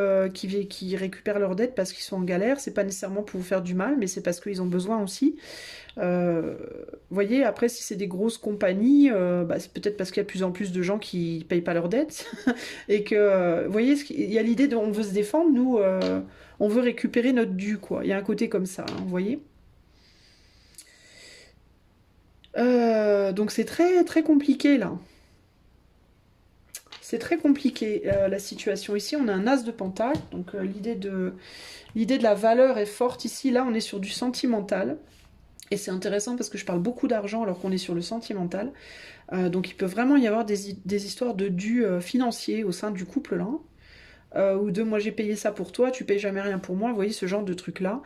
récupèrent leur dette parce qu'ils sont en galère. C'est pas nécessairement pour vous faire du mal, mais c'est parce qu'ils ont besoin aussi. Vous voyez, après, si c'est des grosses compagnies, bah, c'est peut-être parce qu'il y a de plus en plus de gens qui payent pas leurs dettes. Et que, vous voyez, il y a l'idée de on veut se défendre, nous, on veut récupérer notre dû, quoi. Il y a un côté comme ça, hein, vous voyez. Donc c'est très, très compliqué, là. C'est très compliqué la situation. Ici, on a un as de pentacle, donc l'idée de la valeur est forte ici. Là, on est sur du sentimental. Et c'est intéressant parce que je parle beaucoup d'argent alors qu'on est sur le sentimental. Donc il peut vraiment y avoir des histoires de dû financiers au sein du couple là. Ou de moi j'ai payé ça pour toi, tu payes jamais rien pour moi, vous voyez ce genre de truc là.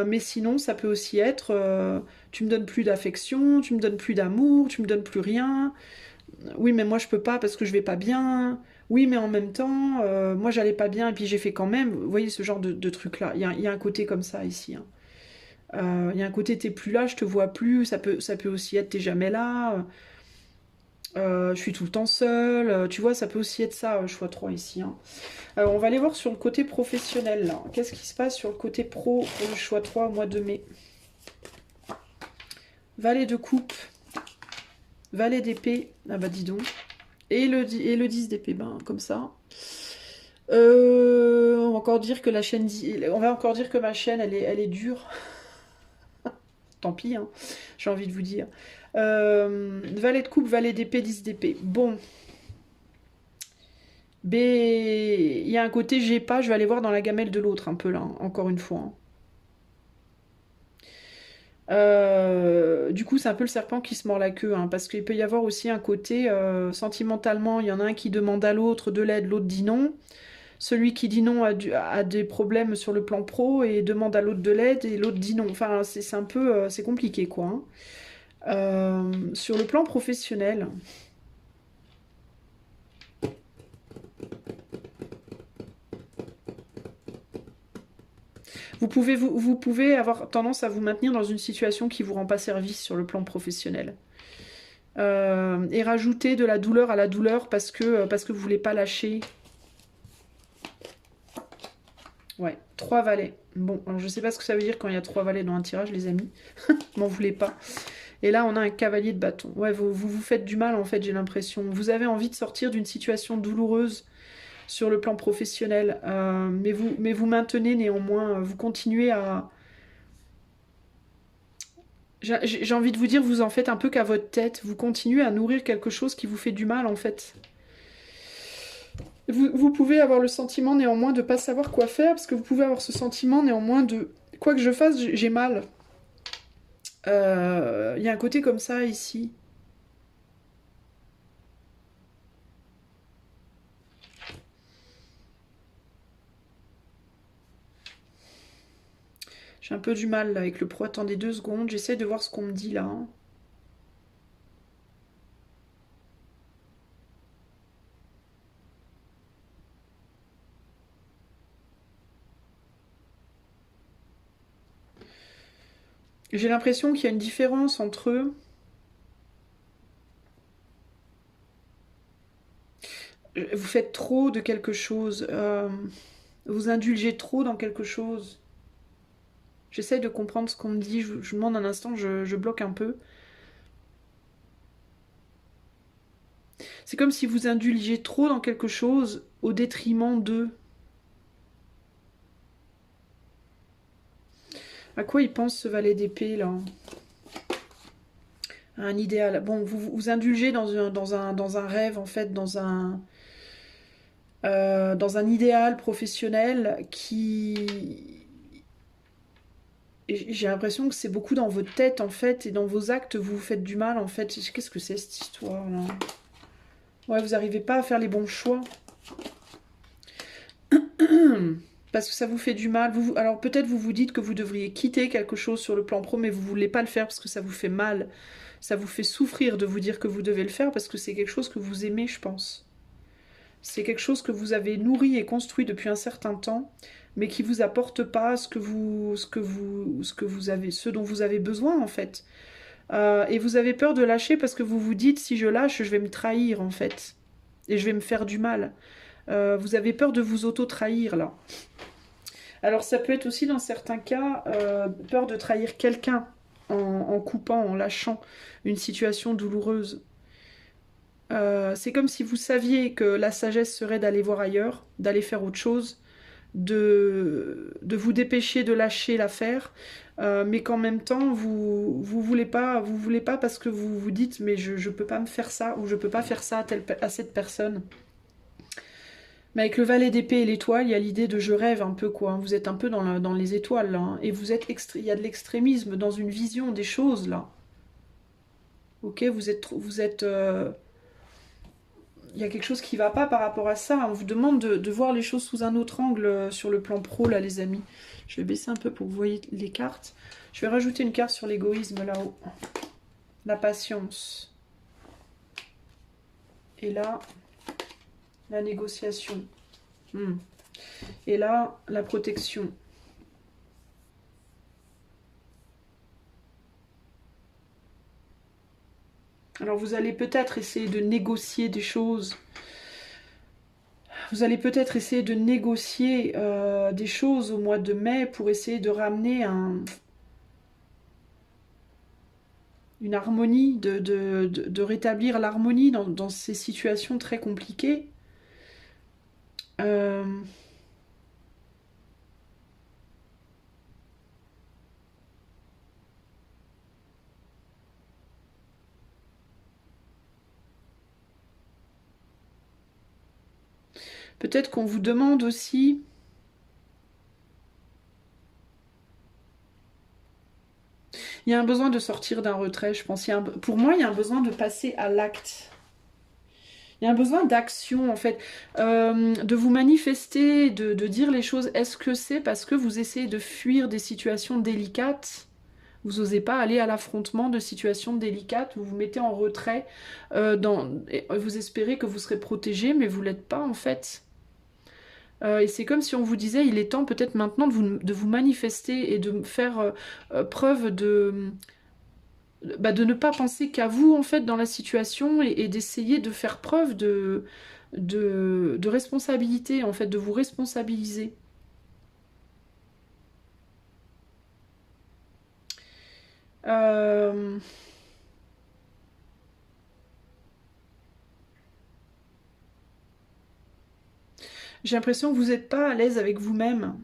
Mais sinon ça peut aussi être tu me donnes plus d'affection, tu me donnes plus d'amour, tu me donnes plus rien. Oui mais moi je peux pas parce que je vais pas bien. Oui mais en même temps moi j'allais pas bien et puis j'ai fait quand même. Vous voyez ce genre de truc là. Il y a un côté comme ça ici. Hein. Il y a un côté t'es plus là, je te vois plus, ça peut aussi être t'es jamais là, je suis tout le temps seule, tu vois, ça peut aussi être ça, choix 3 ici. Hein. Alors on va aller voir sur le côté professionnel là. Qu'est-ce qui se passe sur le côté pro pour le choix 3 au mois de mai? Valet de coupe, valet d'épée, ah bah dis donc, et le 10 d'épée, ben comme ça. On va encore dire que la chaîne, on va encore dire que ma chaîne elle est dure. Tant pis, hein, j'ai envie de vous dire. Valet de coupe, valet d'épée, 10 d'épée. Bon. B, il y a un côté j'ai pas, je vais aller voir dans la gamelle de l'autre un peu là, encore une fois. Hein. Du coup, c'est un peu le serpent qui se mord la queue, hein, parce qu'il peut y avoir aussi un côté sentimentalement, il y en a un qui demande à l'autre de l'aide, l'autre dit non. Celui qui dit non a des problèmes sur le plan pro et demande à l'autre de l'aide et l'autre dit non. Enfin, c'est un peu, c'est compliqué quoi. Hein. Sur le plan professionnel, vous pouvez avoir tendance à vous maintenir dans une situation qui vous rend pas service sur le plan professionnel. Et rajouter de la douleur à la douleur parce que vous voulez pas lâcher. Ouais, 3 valets. Bon, alors je sais pas ce que ça veut dire quand il y a 3 valets dans un tirage, les amis. M'en voulez pas. Et là, on a un cavalier de bâton. Ouais, vous faites du mal, en fait, j'ai l'impression. Vous avez envie de sortir d'une situation douloureuse sur le plan professionnel. Mais vous maintenez néanmoins, vous continuez à... J'ai envie de vous dire, vous en faites un peu qu'à votre tête. Vous continuez à nourrir quelque chose qui vous fait du mal, en fait. Vous pouvez avoir le sentiment néanmoins de ne pas savoir quoi faire, parce que vous pouvez avoir ce sentiment néanmoins de... Quoi que je fasse, j'ai mal. Il y a un côté comme ça ici. J'ai un peu du mal là, avec le pro. Attendez 2 secondes, j'essaie de voir ce qu'on me dit là. Hein. J'ai l'impression qu'il y a une différence entre eux. Vous faites trop de quelque chose. Vous indulgez trop dans quelque chose. J'essaie de comprendre ce qu'on me dit. Je vous demande un instant, je bloque un peu. C'est comme si vous indulgiez trop dans quelque chose au détriment d'eux. À quoi il pense ce valet d'épée là? Un idéal. Bon, vous indulgez dans un rêve en fait, dans un idéal professionnel qui... J'ai l'impression que c'est beaucoup dans votre tête en fait et dans vos actes vous vous faites du mal en fait. Qu'est-ce que c'est cette histoire là? Ouais, vous n'arrivez pas à faire les bons choix. Parce que ça vous fait du mal. Alors peut-être vous vous dites que vous devriez quitter quelque chose sur le plan pro, mais vous ne voulez pas le faire parce que ça vous fait mal. Ça vous fait souffrir de vous dire que vous devez le faire parce que c'est quelque chose que vous aimez, je pense. C'est quelque chose que vous avez nourri et construit depuis un certain temps, mais qui vous apporte pas ce dont vous avez besoin en fait. Et vous avez peur de lâcher parce que vous vous dites si je lâche, je vais me trahir en fait, et je vais me faire du mal. Vous avez peur de vous auto-trahir là. Alors ça peut être aussi dans certains cas peur de trahir quelqu'un en coupant, en lâchant une situation douloureuse. C'est comme si vous saviez que la sagesse serait d'aller voir ailleurs, d'aller faire autre chose, de vous dépêcher de lâcher l'affaire, mais qu'en même temps vous voulez pas parce que vous vous dites mais je peux pas me faire ça ou je peux pas faire ça à cette personne. Mais avec le valet d'épée et l'étoile, il y a l'idée de je rêve un peu, quoi. Vous êtes un peu dans les étoiles, là, hein. Et vous êtes il y a de l'extrémisme dans une vision des choses, là. Ok, il y a quelque chose qui va pas par rapport à ça. On vous demande de voir les choses sous un autre angle sur le plan pro, là, les amis. Je vais baisser un peu pour que vous voyez les cartes. Je vais rajouter une carte sur l'égoïsme, là-haut. La patience. Et là, la négociation. Et là, la protection. Alors vous allez peut-être essayer de négocier des choses. Vous allez peut-être essayer de négocier des choses au mois de mai pour essayer de ramener une harmonie, de rétablir l'harmonie dans ces situations très compliquées. Peut-être qu'on vous demande aussi... Il y a un besoin de sortir d'un retrait, je pense. Pour moi, il y a un besoin de passer à l'acte. Il y a un besoin d'action, en fait. De vous manifester, de dire les choses. Est-ce que c'est parce que vous essayez de fuir des situations délicates? Vous n'osez pas aller à l'affrontement de situations délicates, vous vous mettez en retrait, et vous espérez que vous serez protégé, mais vous ne l'êtes pas en fait. Et c'est comme si on vous disait, il est temps peut-être maintenant de vous manifester et de faire preuve de ne pas penser qu'à vous en fait dans la situation et d'essayer de faire preuve de responsabilité, en fait, de vous responsabiliser. Euh... J'ai l'impression que vous n'êtes pas à l'aise avec vous-même.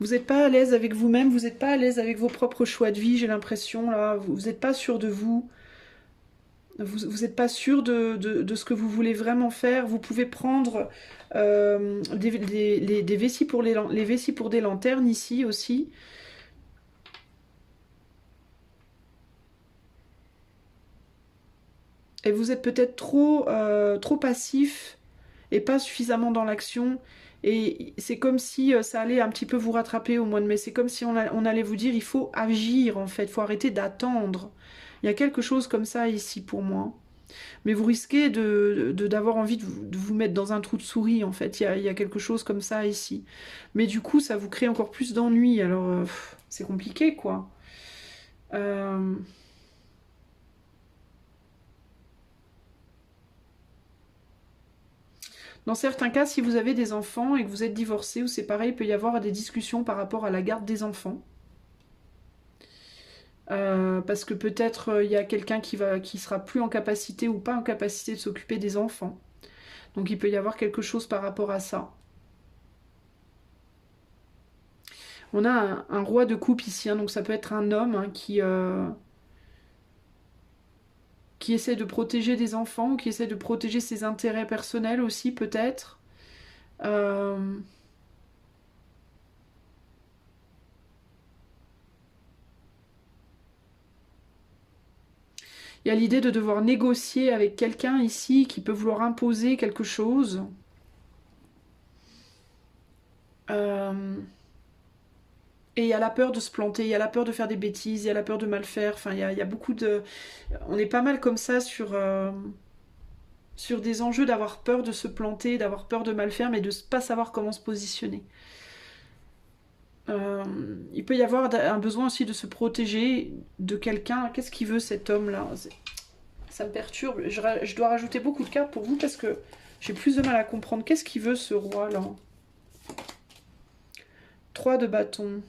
Vous n'êtes pas à l'aise avec vous-même, vous n'êtes pas à l'aise avec vos propres choix de vie, j'ai l'impression, là. Vous n'êtes pas sûr de vous. Vous n'êtes pas sûr de ce que vous voulez vraiment faire. Vous pouvez prendre des vessies pour les vessies pour des lanternes ici aussi. Et vous êtes peut-être trop passif et pas suffisamment dans l'action. Et c'est comme si ça allait un petit peu vous rattraper au mois de mai. C'est comme si on allait vous dire, il faut agir en fait, il faut arrêter d'attendre. Il y a quelque chose comme ça ici pour moi. Mais vous risquez d'avoir envie de vous mettre dans un trou de souris en fait. Il y a quelque chose comme ça ici. Mais du coup, ça vous crée encore plus d'ennuis. Alors, c'est compliqué quoi. Euh, Dans certains cas, si vous avez des enfants et que vous êtes divorcé ou séparé, il peut y avoir des discussions par rapport à la garde des enfants. Parce que peut-être il y a quelqu'un qui sera plus en capacité ou pas en capacité de s'occuper des enfants. Donc il peut y avoir quelque chose par rapport à ça. On a un roi de coupe ici, hein, donc ça peut être un homme hein, qui essaie de protéger des enfants, ou qui essaie de protéger ses intérêts personnels aussi peut-être. Euh, Il y a l'idée de devoir négocier avec quelqu'un ici qui peut vouloir imposer quelque chose. Euh, Et il y a la peur de se planter, il y a la peur de faire des bêtises, il y a la peur de mal faire. Enfin, il y a beaucoup de... On est pas mal comme ça sur des enjeux d'avoir peur de se planter, d'avoir peur de mal faire, mais de ne pas savoir comment se positionner. Il peut y avoir un besoin aussi de se protéger de quelqu'un. Qu'est-ce qu'il veut cet homme-là? Ça me perturbe. Je dois rajouter beaucoup de cartes pour vous parce que j'ai plus de mal à comprendre. Qu'est-ce qu'il veut ce roi-là? 3 de bâton.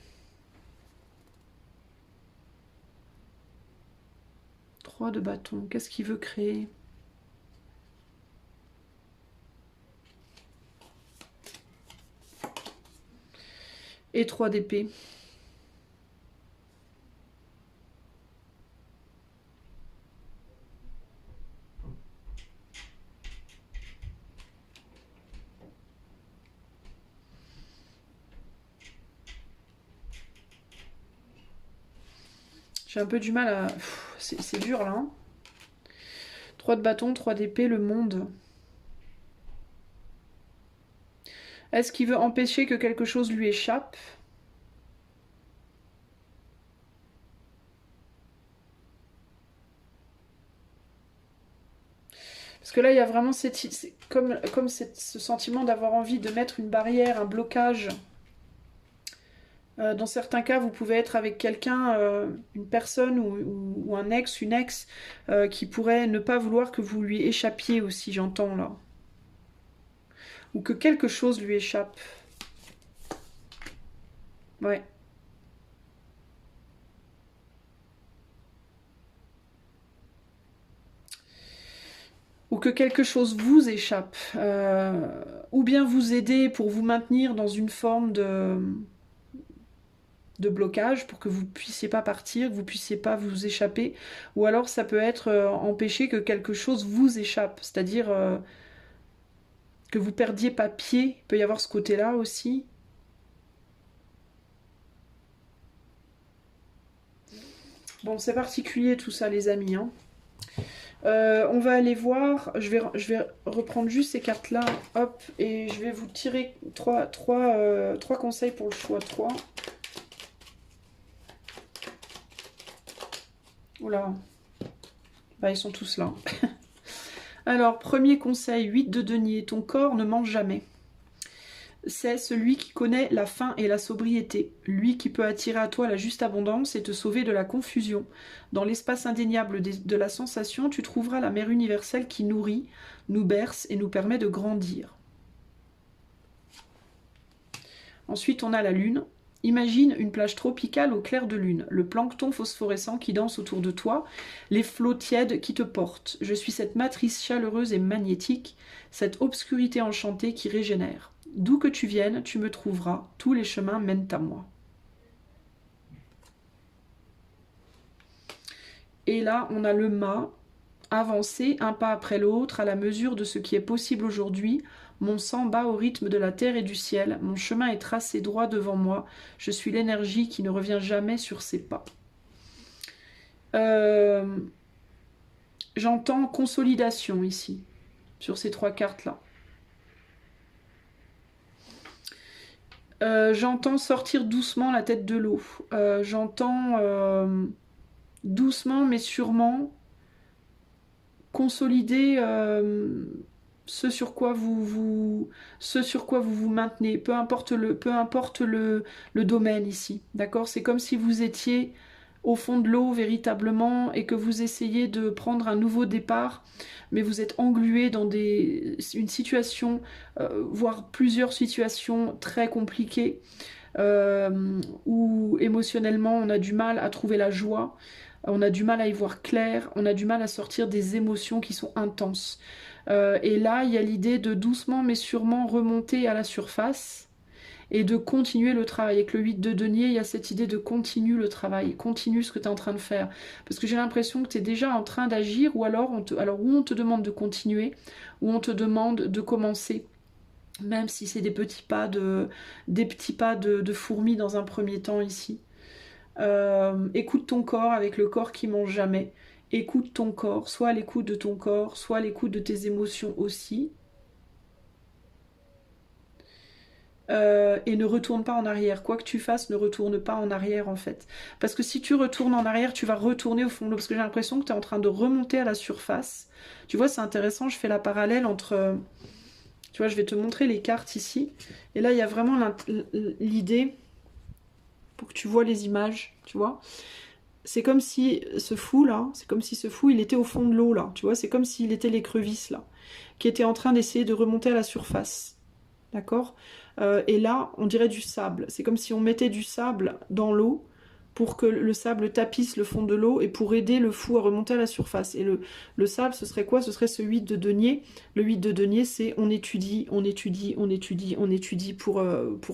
3 de bâton. Qu'est-ce qu'il veut créer? Et 3 d'épée. J'ai un peu du mal à... C'est dur là. Hein. 3 de bâton, 3 d'épée, le monde. Est-ce qu'il veut empêcher que quelque chose lui échappe? Parce que là, il y a vraiment ce sentiment d'avoir envie de mettre une barrière, un blocage. Dans certains cas, vous pouvez être avec quelqu'un, une personne ou un ex, une ex, qui pourrait ne pas vouloir que vous lui échappiez aussi, j'entends là. Ou que quelque chose lui échappe. Ouais. Ou que quelque chose vous échappe. Ou bien vous aider pour vous maintenir dans une forme de blocage pour que vous ne puissiez pas partir, que vous ne puissiez pas vous échapper. Ou alors ça peut être empêcher que quelque chose vous échappe. C'est-à-dire que vous perdiez pas pied. Il peut y avoir ce côté-là aussi. Bon, c'est particulier tout ça, les amis. Hein. On va aller voir. Je vais reprendre juste ces cartes-là. Hop. Et je vais vous tirer trois conseils pour le choix 3. Oula. Bah, ils sont tous là. Alors, premier conseil, 8 de denier. Ton corps ne mange jamais. C'est celui qui connaît la faim et la sobriété, lui qui peut attirer à toi la juste abondance et te sauver de la confusion. Dans l'espace indéniable de la sensation, tu trouveras la mère universelle qui nourrit, nous berce et nous permet de grandir. Ensuite, on a la lune. Imagine une plage tropicale au clair de lune, le plancton phosphorescent qui danse autour de toi, les flots tièdes qui te portent. Je suis cette matrice chaleureuse et magnétique, cette obscurité enchantée qui régénère. D'où que tu viennes, tu me trouveras, tous les chemins mènent à moi. Et là, on a le mât, avancer un pas après l'autre à la mesure de ce qui est possible aujourd'hui. Mon sang bat au rythme de la terre et du ciel, mon chemin est tracé droit devant moi, je suis l'énergie qui ne revient jamais sur ses pas. J'entends consolidation ici, sur ces 3 cartes-là. J'entends sortir doucement la tête de l'eau. J'entends doucement mais sûrement consolider ce sur quoi vous vous maintenez, peu importe le domaine ici, d'accord? C'est comme si vous étiez au fond de l'eau véritablement et que vous essayez de prendre un nouveau départ, mais vous êtes englué dans une situation, voire plusieurs situations très compliquées, où émotionnellement on a du mal à trouver la joie, on a du mal à y voir clair, on a du mal à sortir des émotions qui sont intenses. Et là, il y a l'idée de doucement mais sûrement remonter à la surface et de continuer le travail. Avec le 8 de denier, il y a cette idée de continuer le travail, continue ce que tu es en train de faire. Parce que j'ai l'impression que tu es déjà en train d'agir, ou alors où on te demande de continuer, ou on te demande de commencer. Même si c'est des petits pas de fourmis dans un premier temps ici. Écoute ton corps avec le corps qui mange jamais. Écoute ton corps, soit à l'écoute de ton corps, soit à l'écoute de tes émotions aussi. Et ne retourne pas en arrière. Quoi que tu fasses, ne retourne pas en arrière en fait. Parce que si tu retournes en arrière, tu vas retourner au fond de l'eau. Parce que j'ai l'impression que tu es en train de remonter à la surface. Tu vois, c'est intéressant, je fais la parallèle entre... Tu vois, je vais te montrer les cartes ici. Et là, il y a vraiment l'idée, pour que tu vois les images, tu vois. C'est comme si ce fou là, il était au fond de l'eau là, tu vois, c'est comme s'il était l'écrevisse là, qui était en train d'essayer de remonter à la surface, d'accord? Et là, on dirait du sable, c'est comme si on mettait du sable dans l'eau pour que le sable tapisse le fond de l'eau et pour aider le fou à remonter à la surface. Et le sable, ce serait quoi? Ce serait ce 8 de denier. Le 8 de denier, c'est on étudie, on étudie, on étudie, on étudie pour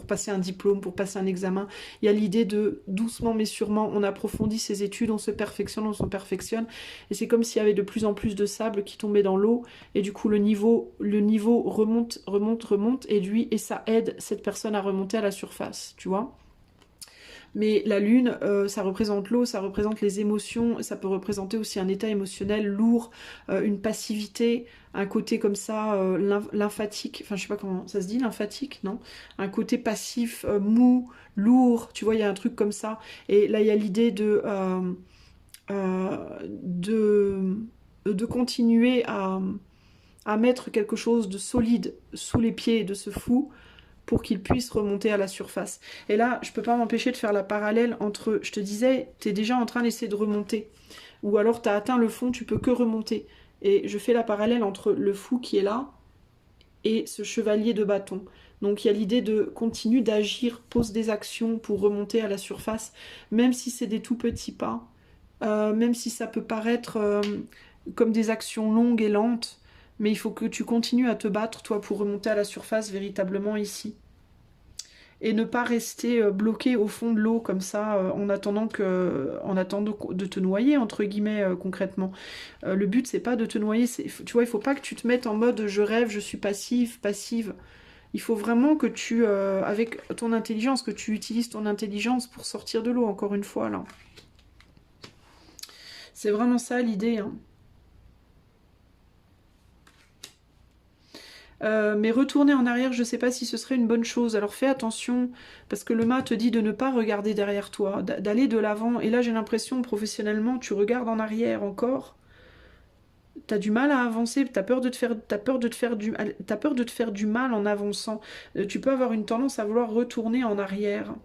passer un diplôme, pour passer un examen. Il y a l'idée de doucement mais sûrement, on approfondit ses études, on se perfectionne, on s'en perfectionne. Et c'est comme s'il y avait de plus en plus de sable qui tombait dans l'eau. Et du coup, le niveau remonte, remonte, remonte. Et ça aide cette personne à remonter à la surface, tu vois. Mais la lune, ça représente l'eau, ça représente les émotions, ça peut représenter aussi un état émotionnel lourd, une passivité, un côté comme ça, lymphatique, enfin je sais pas comment ça se dit, lymphatique, non? Un côté passif, mou, lourd, tu vois, il y a un truc comme ça. Et là, il y a l'idée euh, de, de continuer à mettre quelque chose de solide sous les pieds de ce fou pour qu'il puisse remonter à la surface. Et là, je peux pas m'empêcher de faire la parallèle entre, je te disais, tu es déjà en train d'essayer de remonter, ou alors tu as atteint le fond, tu peux que remonter. Et je fais la parallèle entre le fou qui est là et ce chevalier de bâton. Donc il y a l'idée de continue d'agir, pose des actions pour remonter à la surface, même si c'est des tout petits pas, même si ça peut paraître comme des actions longues et lentes, mais il faut que tu continues à te battre, toi, pour remonter à la surface véritablement ici. Et ne pas rester bloqué au fond de l'eau comme ça, en attendant de te noyer, entre guillemets, concrètement. Le but, c'est pas de te noyer, tu vois, il faut pas que tu te mettes en mode je rêve, je suis passive. Il faut vraiment que tu, avec ton intelligence, que tu utilises ton intelligence pour sortir de l'eau, encore une fois, là. C'est vraiment ça l'idée, hein. Mais retourner en arrière, je ne sais pas si ce serait une bonne chose. Alors fais attention, parce que le mât te dit de ne pas regarder derrière toi, d'aller de l'avant. Et là, j'ai l'impression, professionnellement, tu regardes en arrière encore. T'as du mal à avancer, t'as peur de te faire du mal en avançant. Tu peux avoir une tendance à vouloir retourner en arrière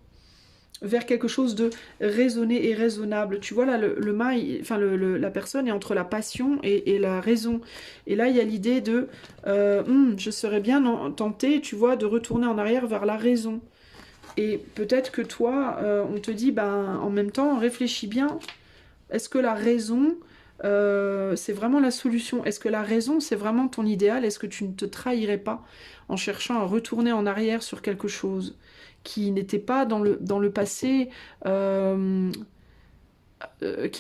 vers quelque chose de raisonné et raisonnable. Tu vois, là, la personne est entre la passion et la raison. Et là, il y a l'idée de je serais bien tentée, tu vois, de retourner en arrière vers la raison. Et peut-être que toi, on te dit, ben, en même temps, réfléchis bien. Est-ce que la raison, c'est vraiment la solution? Est-ce que la raison, c'est vraiment ton idéal? Est-ce que tu ne te trahirais pas en cherchant à retourner en arrière sur quelque chose qui n'était pas dans le passé, qui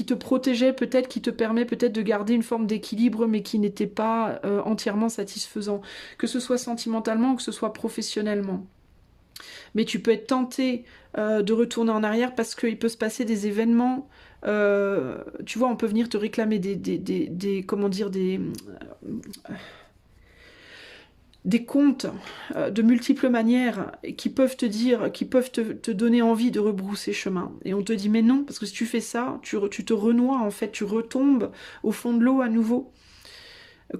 te protégeait peut-être, qui te permet peut-être de garder une forme d'équilibre, mais qui n'était pas entièrement satisfaisant, que ce soit sentimentalement ou que ce soit professionnellement. Mais tu peux être tenté de retourner en arrière parce qu'il peut se passer des événements. Tu vois, on peut venir te réclamer comment dire, des comptes de multiples manières qui peuvent te dire, qui peuvent te donner envie de rebrousser chemin. Et on te dit mais non, parce que si tu fais ça, tu te renoies en fait, tu retombes au fond de l'eau à nouveau.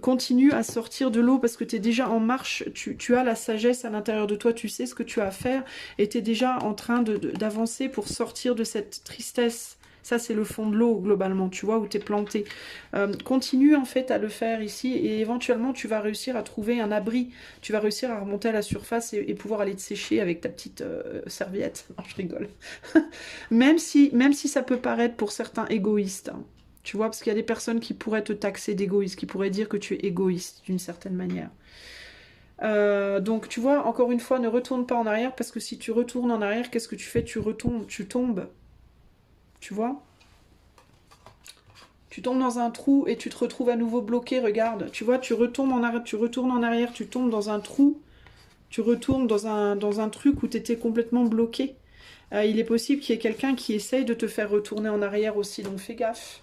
Continue à sortir de l'eau parce que tu es déjà en marche, tu as la sagesse à l'intérieur de toi, tu sais ce que tu as à faire et tu es déjà en train d'avancer pour sortir de cette tristesse. Ça, c'est le fond de l'eau, globalement, tu vois, où tu es planté. Continue, en fait, à le faire ici et éventuellement, tu vas réussir à trouver un abri. Tu vas réussir à remonter à la surface et pouvoir aller te sécher avec ta petite serviette. Non, je rigole. Même si ça peut paraître pour certains égoïste, hein. Tu vois, parce qu'il y a des personnes qui pourraient te taxer d'égoïste, qui pourraient dire que tu es égoïste d'une certaine manière. Donc, tu vois, encore une fois, ne retourne pas en arrière, parce que si tu retournes en arrière, qu'est-ce que tu fais? Tu retombes, tu tombes. Tu vois? Tu tombes dans un trou et tu te retrouves à nouveau bloqué, regarde. Tu vois, tu retombes en arrière, tu retournes en arrière, tu tombes dans un trou, tu retournes dans un truc où tu étais complètement bloqué. Il est possible qu'il y ait quelqu'un qui essaye de te faire retourner en arrière aussi, donc fais gaffe.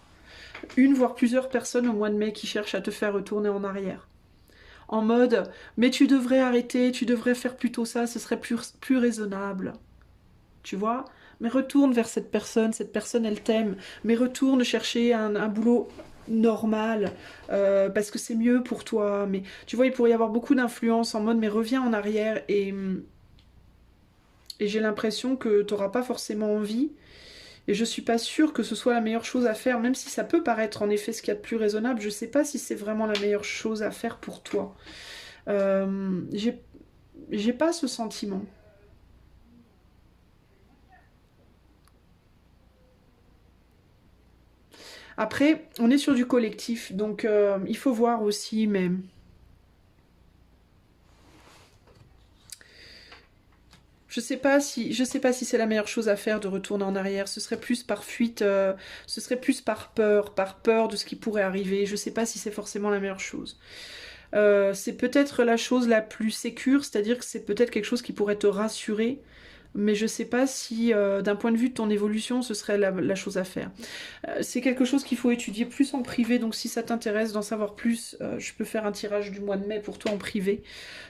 Une, voire plusieurs personnes au mois de mai qui cherchent à te faire retourner en arrière. En mode, mais tu devrais arrêter, tu devrais faire plutôt ça, ce serait plus raisonnable. Tu vois? Mais retourne vers cette personne elle t'aime. Mais retourne chercher un boulot normal, parce que c'est mieux pour toi. Mais tu vois, il pourrait y avoir beaucoup d'influence en mode, mais reviens en arrière. Et j'ai l'impression que tu n'auras pas forcément envie. Et je suis pas sûre que ce soit la meilleure chose à faire, même si ça peut paraître en effet ce qu'il y a de plus raisonnable, je sais pas si c'est vraiment la meilleure chose à faire pour toi. J'ai pas ce sentiment. Après, on est sur du collectif, donc il faut voir aussi, mais je sais pas si c'est la meilleure chose à faire de retourner en arrière. Ce serait plus par fuite, ce serait plus par peur de ce qui pourrait arriver. Je sais pas si c'est forcément la meilleure chose. C'est peut-être la chose la plus sécure, c'est-à-dire que c'est peut-être quelque chose qui pourrait te rassurer, mais je sais pas si d'un point de vue de ton évolution, ce serait la chose à faire. C'est quelque chose qu'il faut étudier plus en privé, donc si ça t'intéresse d'en savoir plus, je peux faire un tirage du mois de mai pour toi en privé.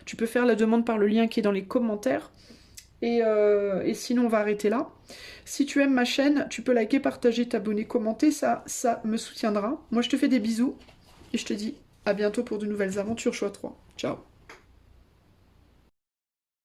Tu peux faire la demande par le lien qui est dans les commentaires. Et sinon, on va arrêter là. Si tu aimes ma chaîne, tu peux liker, partager, t'abonner, commenter, ça me soutiendra. Moi, je te fais des bisous et je te dis à bientôt pour de nouvelles aventures choix 3. Ciao.